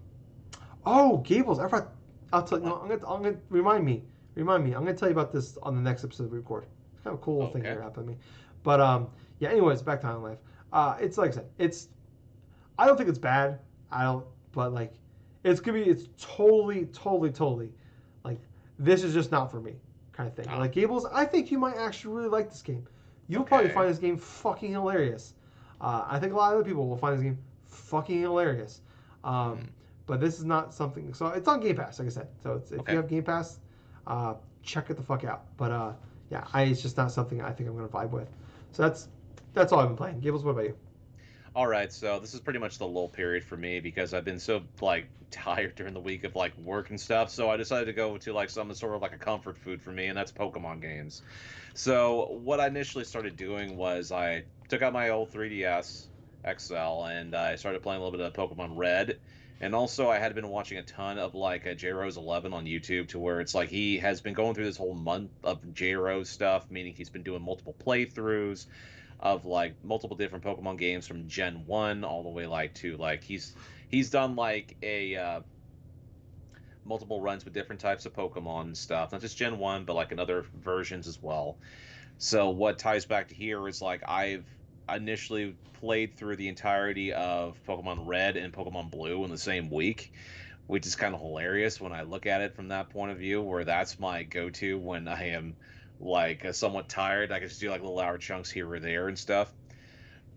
oh, Gables! I forgot. I'll tell you. No, I'm gonna remind me. Remind me. I'm gonna tell you about this on the next episode we record. It's kind of a cool thing Okay. that happened to me. But yeah. Anyways, back to Island Life. It's like I said. It's. I don't think it's bad. I don't. But like, it's gonna be. It's totally. Like this is just not for me, kind of thing. Ah. Like Gables, I think you might actually really like this game. You'll probably Okay. find this game fucking hilarious. I think a lot of other people will find this game fucking hilarious. Hmm. But this is not something. So it's on Game Pass, like I said. So if Okay. you have Game Pass, check it the fuck out. But yeah, it's just not something I think I'm gonna vibe with. So that's all I've been playing. Gables, what about you? All right, so this is pretty much the lull period for me because I've been so like tired during the week of like work and stuff. So I decided to go to like some sort of like a comfort food for me, and that's Pokemon games. So what I initially started doing was I took out my old 3DS XL and I started playing a little bit of Pokemon Red. And also I had been watching a ton of like J Rose 11 on YouTube to where it's like he has been going through this whole month of J Rose stuff, meaning he's been doing multiple playthroughs of like multiple different Pokemon games from Gen 1 all the way like to like he's done like a multiple runs with different types of Pokemon and stuff, not just Gen 1, but like in other versions as well. So what ties back to here is like I've initially played through the entirety of Pokemon Red and Pokemon Blue in the same week, which is kind of hilarious when I look at it from that point of view, where that's my go-to when I am like somewhat tired. I can just do like little hour chunks here or there and stuff.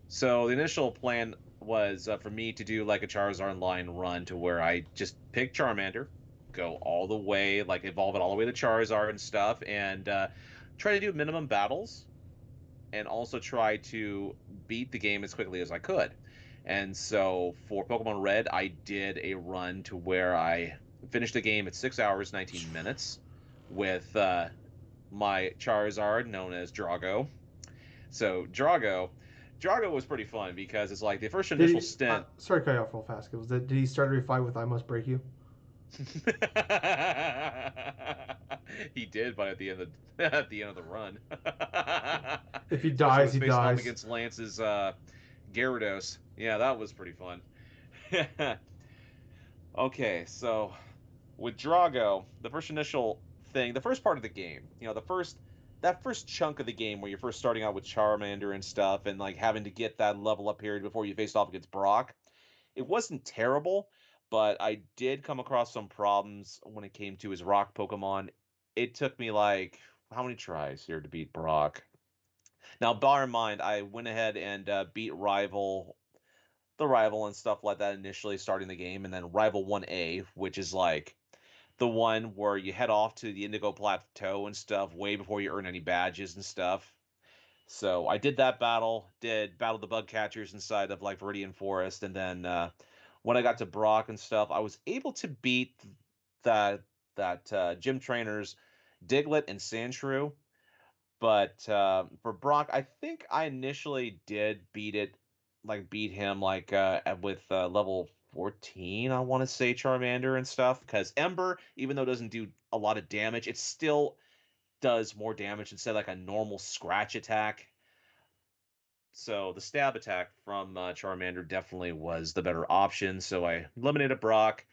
So the initial plan was for me to do like a Charizard line run to where I just pick Charmander, go all the way, like evolve it all the way to Charizard and stuff, and try to do minimum battles and also try to beat the game as quickly as I could. And so for Pokemon Red, I did a run to where I finished the game at 6 hours, 19 minutes with my Charizard known as Drago. So Drago was pretty fun because it's like the first Did initial he, stint. sorry, to cut you off real fast. Did he start every fight with "I must break you"? He did, but at the end of at the end of the run, If he especially when dies, it's he facing off dies. against Lance's Gyarados. Yeah, that was pretty fun. Okay, so with Drago, the first initial thing, the first part of the game, the first that first chunk of the game where you're first starting out with Charmander and stuff, and like having to get that level up period before you faced off against Brock, it wasn't terrible, but I did come across some problems when it came to his rock Pokemon. It took me like how many tries here to beat Brock? Now, bear in mind, I went ahead and beat the rival and stuff like that initially starting the game, and then Rival 1A, which is like the one where you head off to the Indigo Plateau and stuff way before you earn any badges and stuff. So I did that battle, did battle the bug catchers inside of like Viridian Forest, and then when I got to Brock and stuff, I was able to beat that gym trainers Diglett and Sandshrew. But for Brock, I think I initially did beat him like with level 14, I want to say Charmander and stuff, because Ember, even though it doesn't do a lot of damage, it still does more damage instead of like a normal scratch attack. So the stab attack from Charmander definitely was the better option. So I eliminated Brock,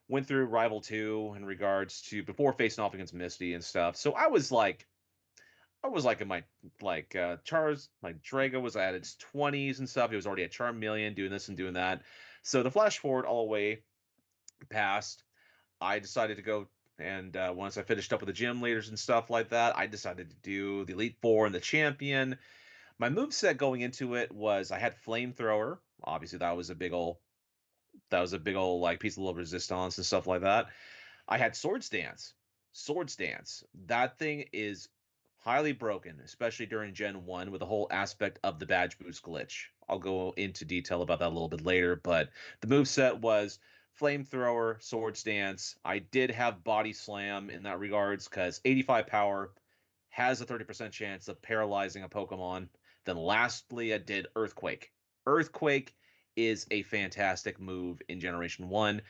went through Rival 2 in regards to before facing off against Misty and stuff. So I was like in my Char's my Drago was at its 20s and stuff. He was already at Charmeleon doing this and doing that. So the flash forward all the way past, I decided to go and once I finished up with the gym leaders and stuff like that, I decided to do the Elite Four and the Champion. My move set going into it was I had Flamethrower. Obviously, that was a big old like piece of low resistance and stuff like that. I had Swords Dance. Swords Dance. That thing is highly broken, especially during Gen 1 with the whole aspect of the badge boost glitch. I'll go into detail about that a little bit later, but the move set was Flamethrower, Swords Dance. I did have Body Slam in that regards because 85 power has a 30% chance of paralyzing a Pokemon. Then lastly, I did Earthquake. Earthquake is a fantastic move in Generation 1.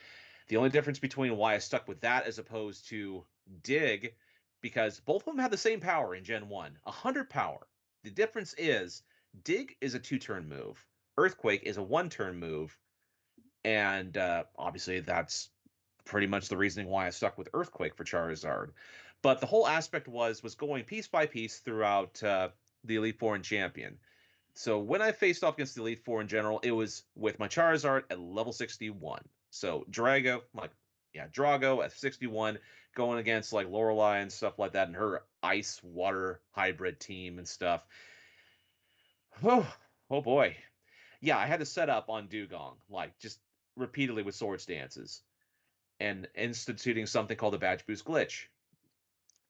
The only difference between why I stuck with that as opposed to Dig, because both of them have the same power in Gen 1, 100 power. The difference is Dig is a 2-turn move, Earthquake is a 1-turn move, and obviously that's pretty much the reasoning why I stuck with Earthquake for Charizard. But the whole aspect was going piece by piece throughout the Elite Four and Champion. So when I faced off against the Elite Four in general, it was with my Charizard at level 61. So Drago at 61, going against like Lorelei and stuff like that, and her ice water hybrid team and stuff. Oh, oh boy. Yeah, I had to set up on Dugong, like just repeatedly with swords dances and instituting something called the badge boost glitch.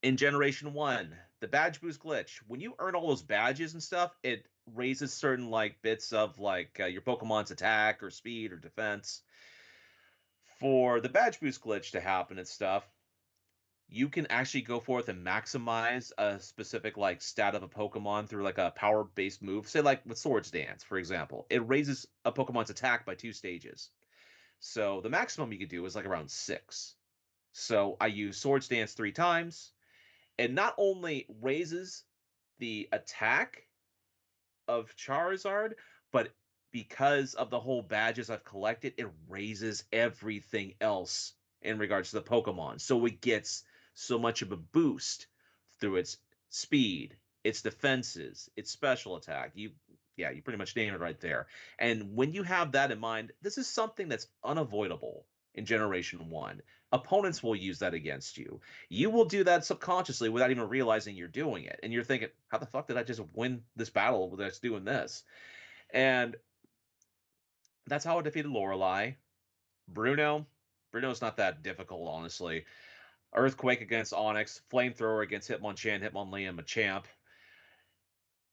In Generation 1, the badge boost glitch, when you earn all those badges and stuff, it raises certain like bits of like your Pokemon's attack or speed or defense. For the badge boost glitch to happen and stuff, you can actually go forth and maximize a specific like stat of a Pokemon through like a power based move. Say like with Swords Dance, for example, it raises a Pokemon's attack by 2 stages. So the maximum you could do is like around 6. So I use Swords Dance 3 times. It not only raises the attack of Charizard, but because of the whole badges I've collected, it raises everything else in regards to the Pokemon. So it gets so much of a boost through its speed, its defenses, its special attack. You pretty much named it right there. And when you have that in mind, this is something that's unavoidable in Generation 1. Opponents will use that against you. You will do that subconsciously without even realizing you're doing it. And you're thinking, how the fuck did I just win this battle with us doing this? And that's how I defeated Lorelei. Bruno, Bruno's not that difficult, honestly. Earthquake against Onyx, Flamethrower against Hitmonchan, Hitmonlee, and Machamp.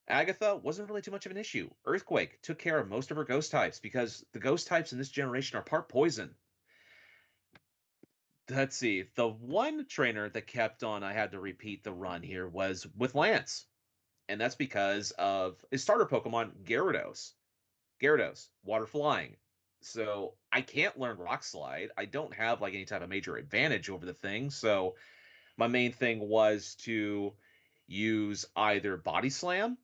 Agatha wasn't really too much of an issue. Earthquake took care of most of her ghost types because the ghost types in this generation are part poison. Let's see. The one trainer that kept on, I had to repeat the run here, was with Lance. And that's because of his starter Pokemon, Gyarados. Gyarados, water flying. So I can't learn Rock Slide. I don't have like any type of major advantage over the thing. So my main thing was to use either Body Slam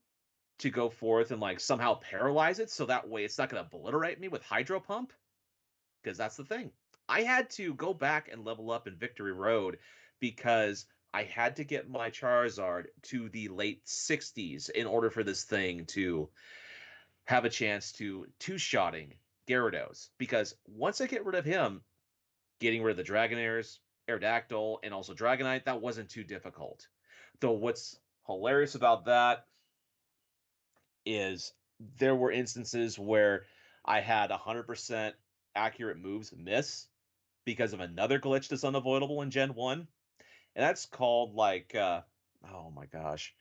to go forth and like somehow paralyze it so that way it's not going to obliterate me with Hydro Pump, because that's the thing. I had to go back and level up in Victory Road because I had to get my Charizard to the late 60s in order for this thing to have a chance to two-shotting Gyarados. Because once I get rid of him, getting rid of the Dragonairs, Aerodactyl, and also Dragonite, that wasn't too difficult. Though what's hilarious about that is there were instances where I had 100% accurate moves miss because of another glitch that's unavoidable in Gen 1. And that's called like oh my gosh.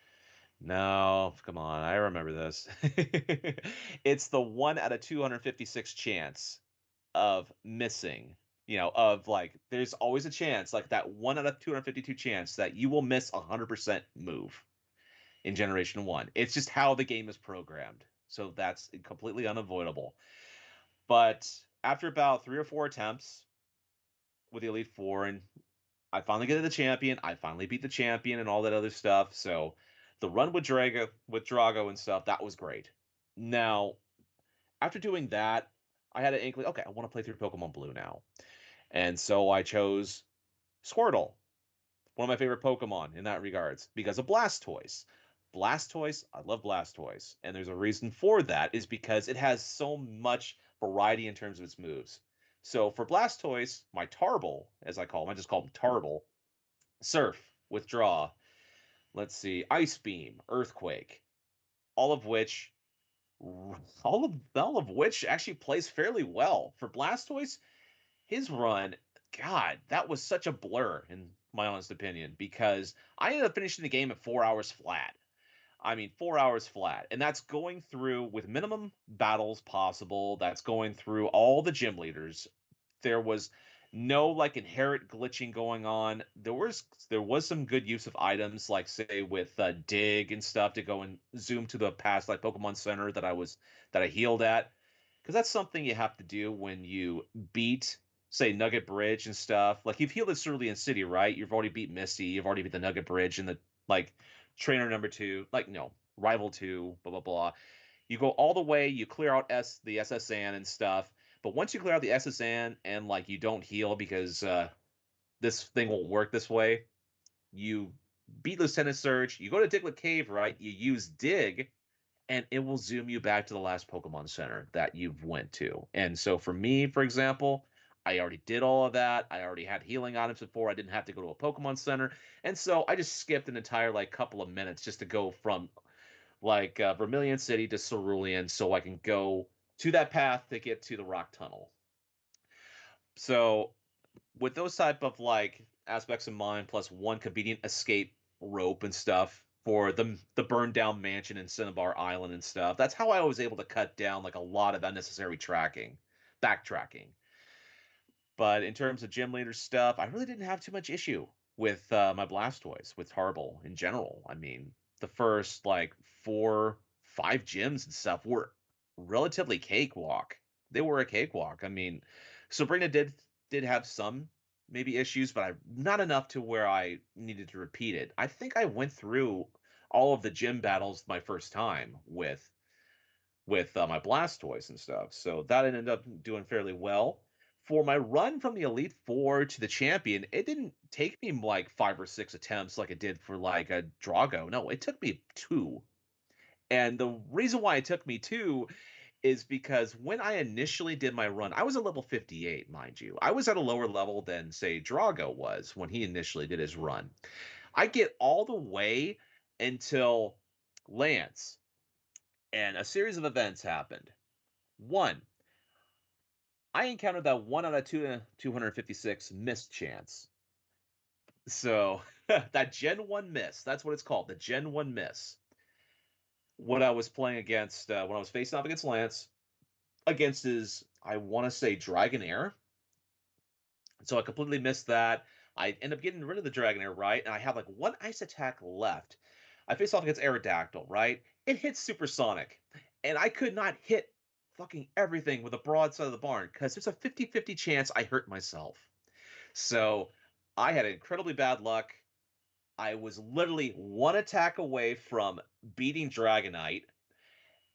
No, come on, I remember this. It's the 1 out of 256 chance of missing. Of like there's always a chance, like that 1 out of 252 chance that you will miss 100% move in Generation 1. It's just how the game is programmed. So that's completely unavoidable. But after about 3 or 4 attempts with the Elite Four, and I finally get to the champion, I finally beat the champion and all that other stuff. So the run with Drago and stuff, that was great. Now, after doing that, I had an inkling, okay, I want to play through Pokemon Blue now. And so I chose Squirtle, one of my favorite Pokemon in that regards, because of Blastoise. Blastoise, I love Blastoise, and there's a reason for that, is because it has so much variety in terms of its moves. So for Blastoise, my Tarble, as I call him, I just call him Tarble, Surf, Withdraw, let's see, Ice Beam, Earthquake, all of which all of which actually plays fairly well. For Blastoise, his run, God, that was such a blur in my honest opinion, because I ended up finishing the game at 4 hours flat. I mean, 4 hours flat. And that's going through with minimum battles possible. That's going through all the gym leaders. There was no like inherent glitching going on. There was some good use of items, like say with dig and stuff to go and zoom to the past like Pokemon Center that I healed at. Because that's something you have to do when you beat, say, Nugget Bridge and stuff. Like you've healed at Cerulean City, right? You've already beat Misty, you've already beat the Nugget Bridge and the like trainer number 2, like no, rival 2, blah blah blah. You go all the way, you clear out the SSN and stuff. But once you clear out the SSN and like you don't heal because this thing won't work this way, you beat Lieutenant Surge, you go to Diglett Cave, right? You use Dig, and it will zoom you back to the last Pokemon Center that you've went to. And so for me, for example, I already did all of that. I already had healing items before. I didn't have to go to a Pokemon Center. And so I just skipped an entire like couple of minutes just to go from like Vermilion City to Cerulean so I can go to that path to get to the Rock Tunnel. So with those type of like aspects in mind, plus one convenient escape rope and stuff for the burned down mansion in Cinnabar Island and stuff, that's how I was able to cut down like a lot of unnecessary backtracking. But in terms of gym leader stuff, I really didn't have too much issue with my Blastoise, with Tarble in general. I mean, the first like 4, 5 gyms and stuff were relatively cakewalk. They were a cakewalk. I mean, Sabrina did have some maybe issues, but not enough to where I needed to repeat it. I think I went through all of the gym battles my first time with my Blastoise and stuff, so that ended up doing fairly well. For my run from the Elite Four to the champion, it didn't take me like 5 or 6 attempts like it did for like a Drago. No, it took me two. And the reason why it took me two is because when I initially did my run, I was a level 58, mind you. I was at a lower level than, say, Drago was when he initially did his run. I get all the way until Lance, and a series of events happened. One, I encountered that 1 out of 256 missed chance. So that Gen 1 miss, that's what it's called, the Gen 1 miss. When I was playing against, when I was facing off against Lance, against his, I want to say, Dragonair. So I completely missed that. I end up getting rid of the Dragonair, right? And I have like one ice attack left. I face off against Aerodactyl, right? It hits Supersonic. And I could not hit fucking everything with a broadside of the barn because there's a 50-50 chance I hurt myself. So I had incredibly bad luck. I was literally one attack away from beating Dragonite,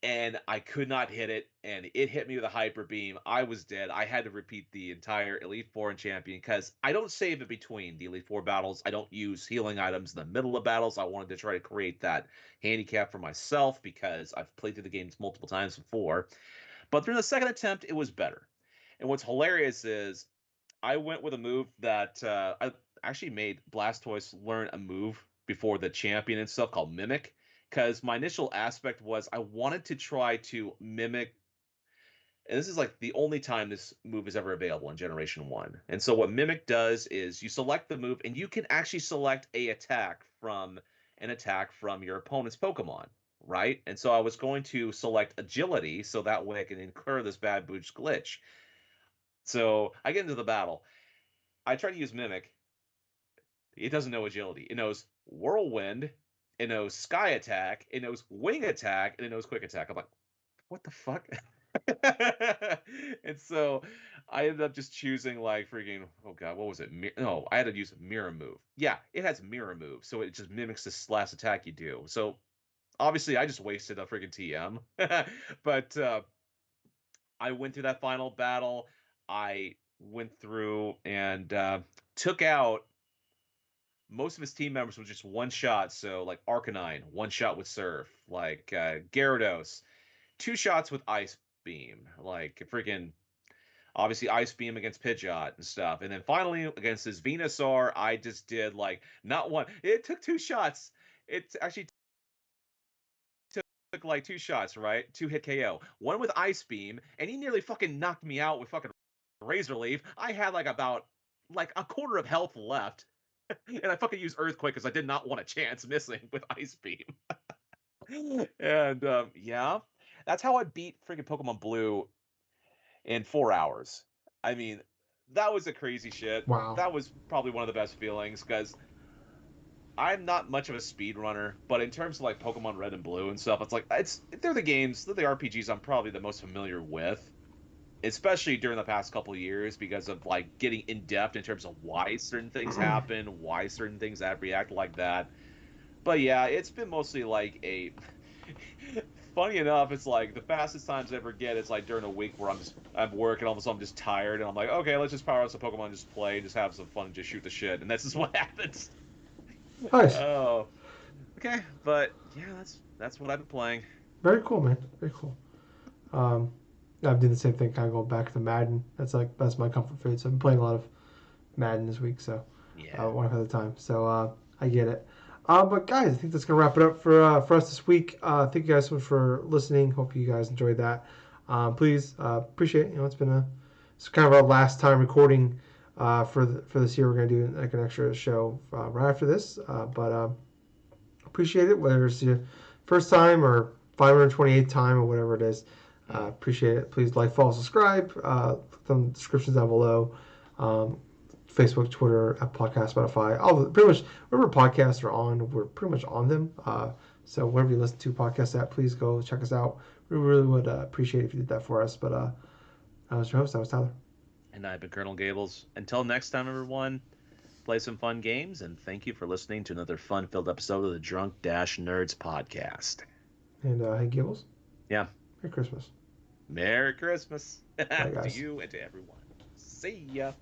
and I could not hit it, and it hit me with a hyper beam. I was dead. I had to repeat the entire Elite Four and Champion because I don't save in between the Elite Four battles. I don't use healing items in the middle of battles. I wanted to try to create that handicap for myself because I've played through the games multiple times before. But through the second attempt, it was better. And what's hilarious is I went with a move that I actually made Blastoise learn a move before the champion and stuff called Mimic. Because my initial aspect was I wanted to try to mimic, and this is like the only time this move is ever available in Generation 1. And so what Mimic does is you select the move, and you can actually select an attack from your opponent's Pokemon, right? And so I was going to select Agility, so that way I can incur this bad boost glitch. So I get into the battle. I try to use Mimic. It doesn't know Agility. It knows Whirlwind. It knows Sky Attack. It knows Wing Attack. And it knows Quick Attack. I'm like, what the fuck? And so I ended up just choosing like freaking, oh god, what was it? No, I had to use Mirror Move. Yeah, it has Mirror Move, so it just mimics this last attack you do. So obviously I just wasted a freaking TM. But I went through that final battle. I went through and took out most of his team members with just one shot. So like Arcanine, one shot with Surf. Like Gyarados, two shots with Ice Beam. Like freaking obviously Ice Beam against Pidgeot and stuff. And then finally against his Venusaur, I just did like not one. It took two shots. It actually took like two shots, right? Two hit KO. One with Ice Beam, and he nearly fucking knocked me out with fucking Razor Leaf. I had like about like a quarter of health left. And I fucking used Earthquake because I did not want a chance missing with Ice Beam. And yeah, that's how I beat freaking Pokemon Blue in 4 hours. I mean, that was a crazy shit. Wow. That was probably one of the best feelings because I'm not much of a speed runner, but in terms of like Pokemon Red and Blue and stuff, it's like they're the games, they're the RPGs I'm probably the most familiar with, especially during the past couple of years because of like getting in depth in terms of why certain things happen, why certain things have react like that. But yeah, it's been mostly like a funny enough, it's like the fastest times I ever get is like during a week where I'm working, all of a sudden I'm just tired, and I'm like, okay, let's just power up some Pokemon, and just play, and just have some fun, and just shoot the shit, and this is what happens. Nice. Oh, okay, but yeah, that's what I've been playing. Very cool, man. Very cool. Um, I'm doing the same thing, kind of going back to Madden. That's my comfort food. So I've been playing a lot of Madden this week. So Yeah. one at a time. So I get it. But guys, I think that's gonna wrap it up for us this week. Thank you guys so much for listening. Hope you guys enjoyed that. Please appreciate it. It's kind of our last time recording for this year. We're gonna do like an extra show right after this. But appreciate it, whether it's your first time or 528th time or whatever it is. Appreciate it. Please like, follow, subscribe. Put them in the descriptions down below. Facebook, Twitter, Podcast, Spotify, pretty much wherever podcasts are on, we're pretty much on them. So wherever you listen to podcasts at, please go check us out. We really would appreciate it if you did that for us. But I was your host. I was Tyler. And I've been Colonel Gables. Until next time, everyone, play some fun games, and thank you for listening to another fun-filled episode of the Drunk-Nerds podcast. And hey, Gables. Yeah. Merry Christmas. Merry Christmas Bye, to guys. you and to everyone. See ya.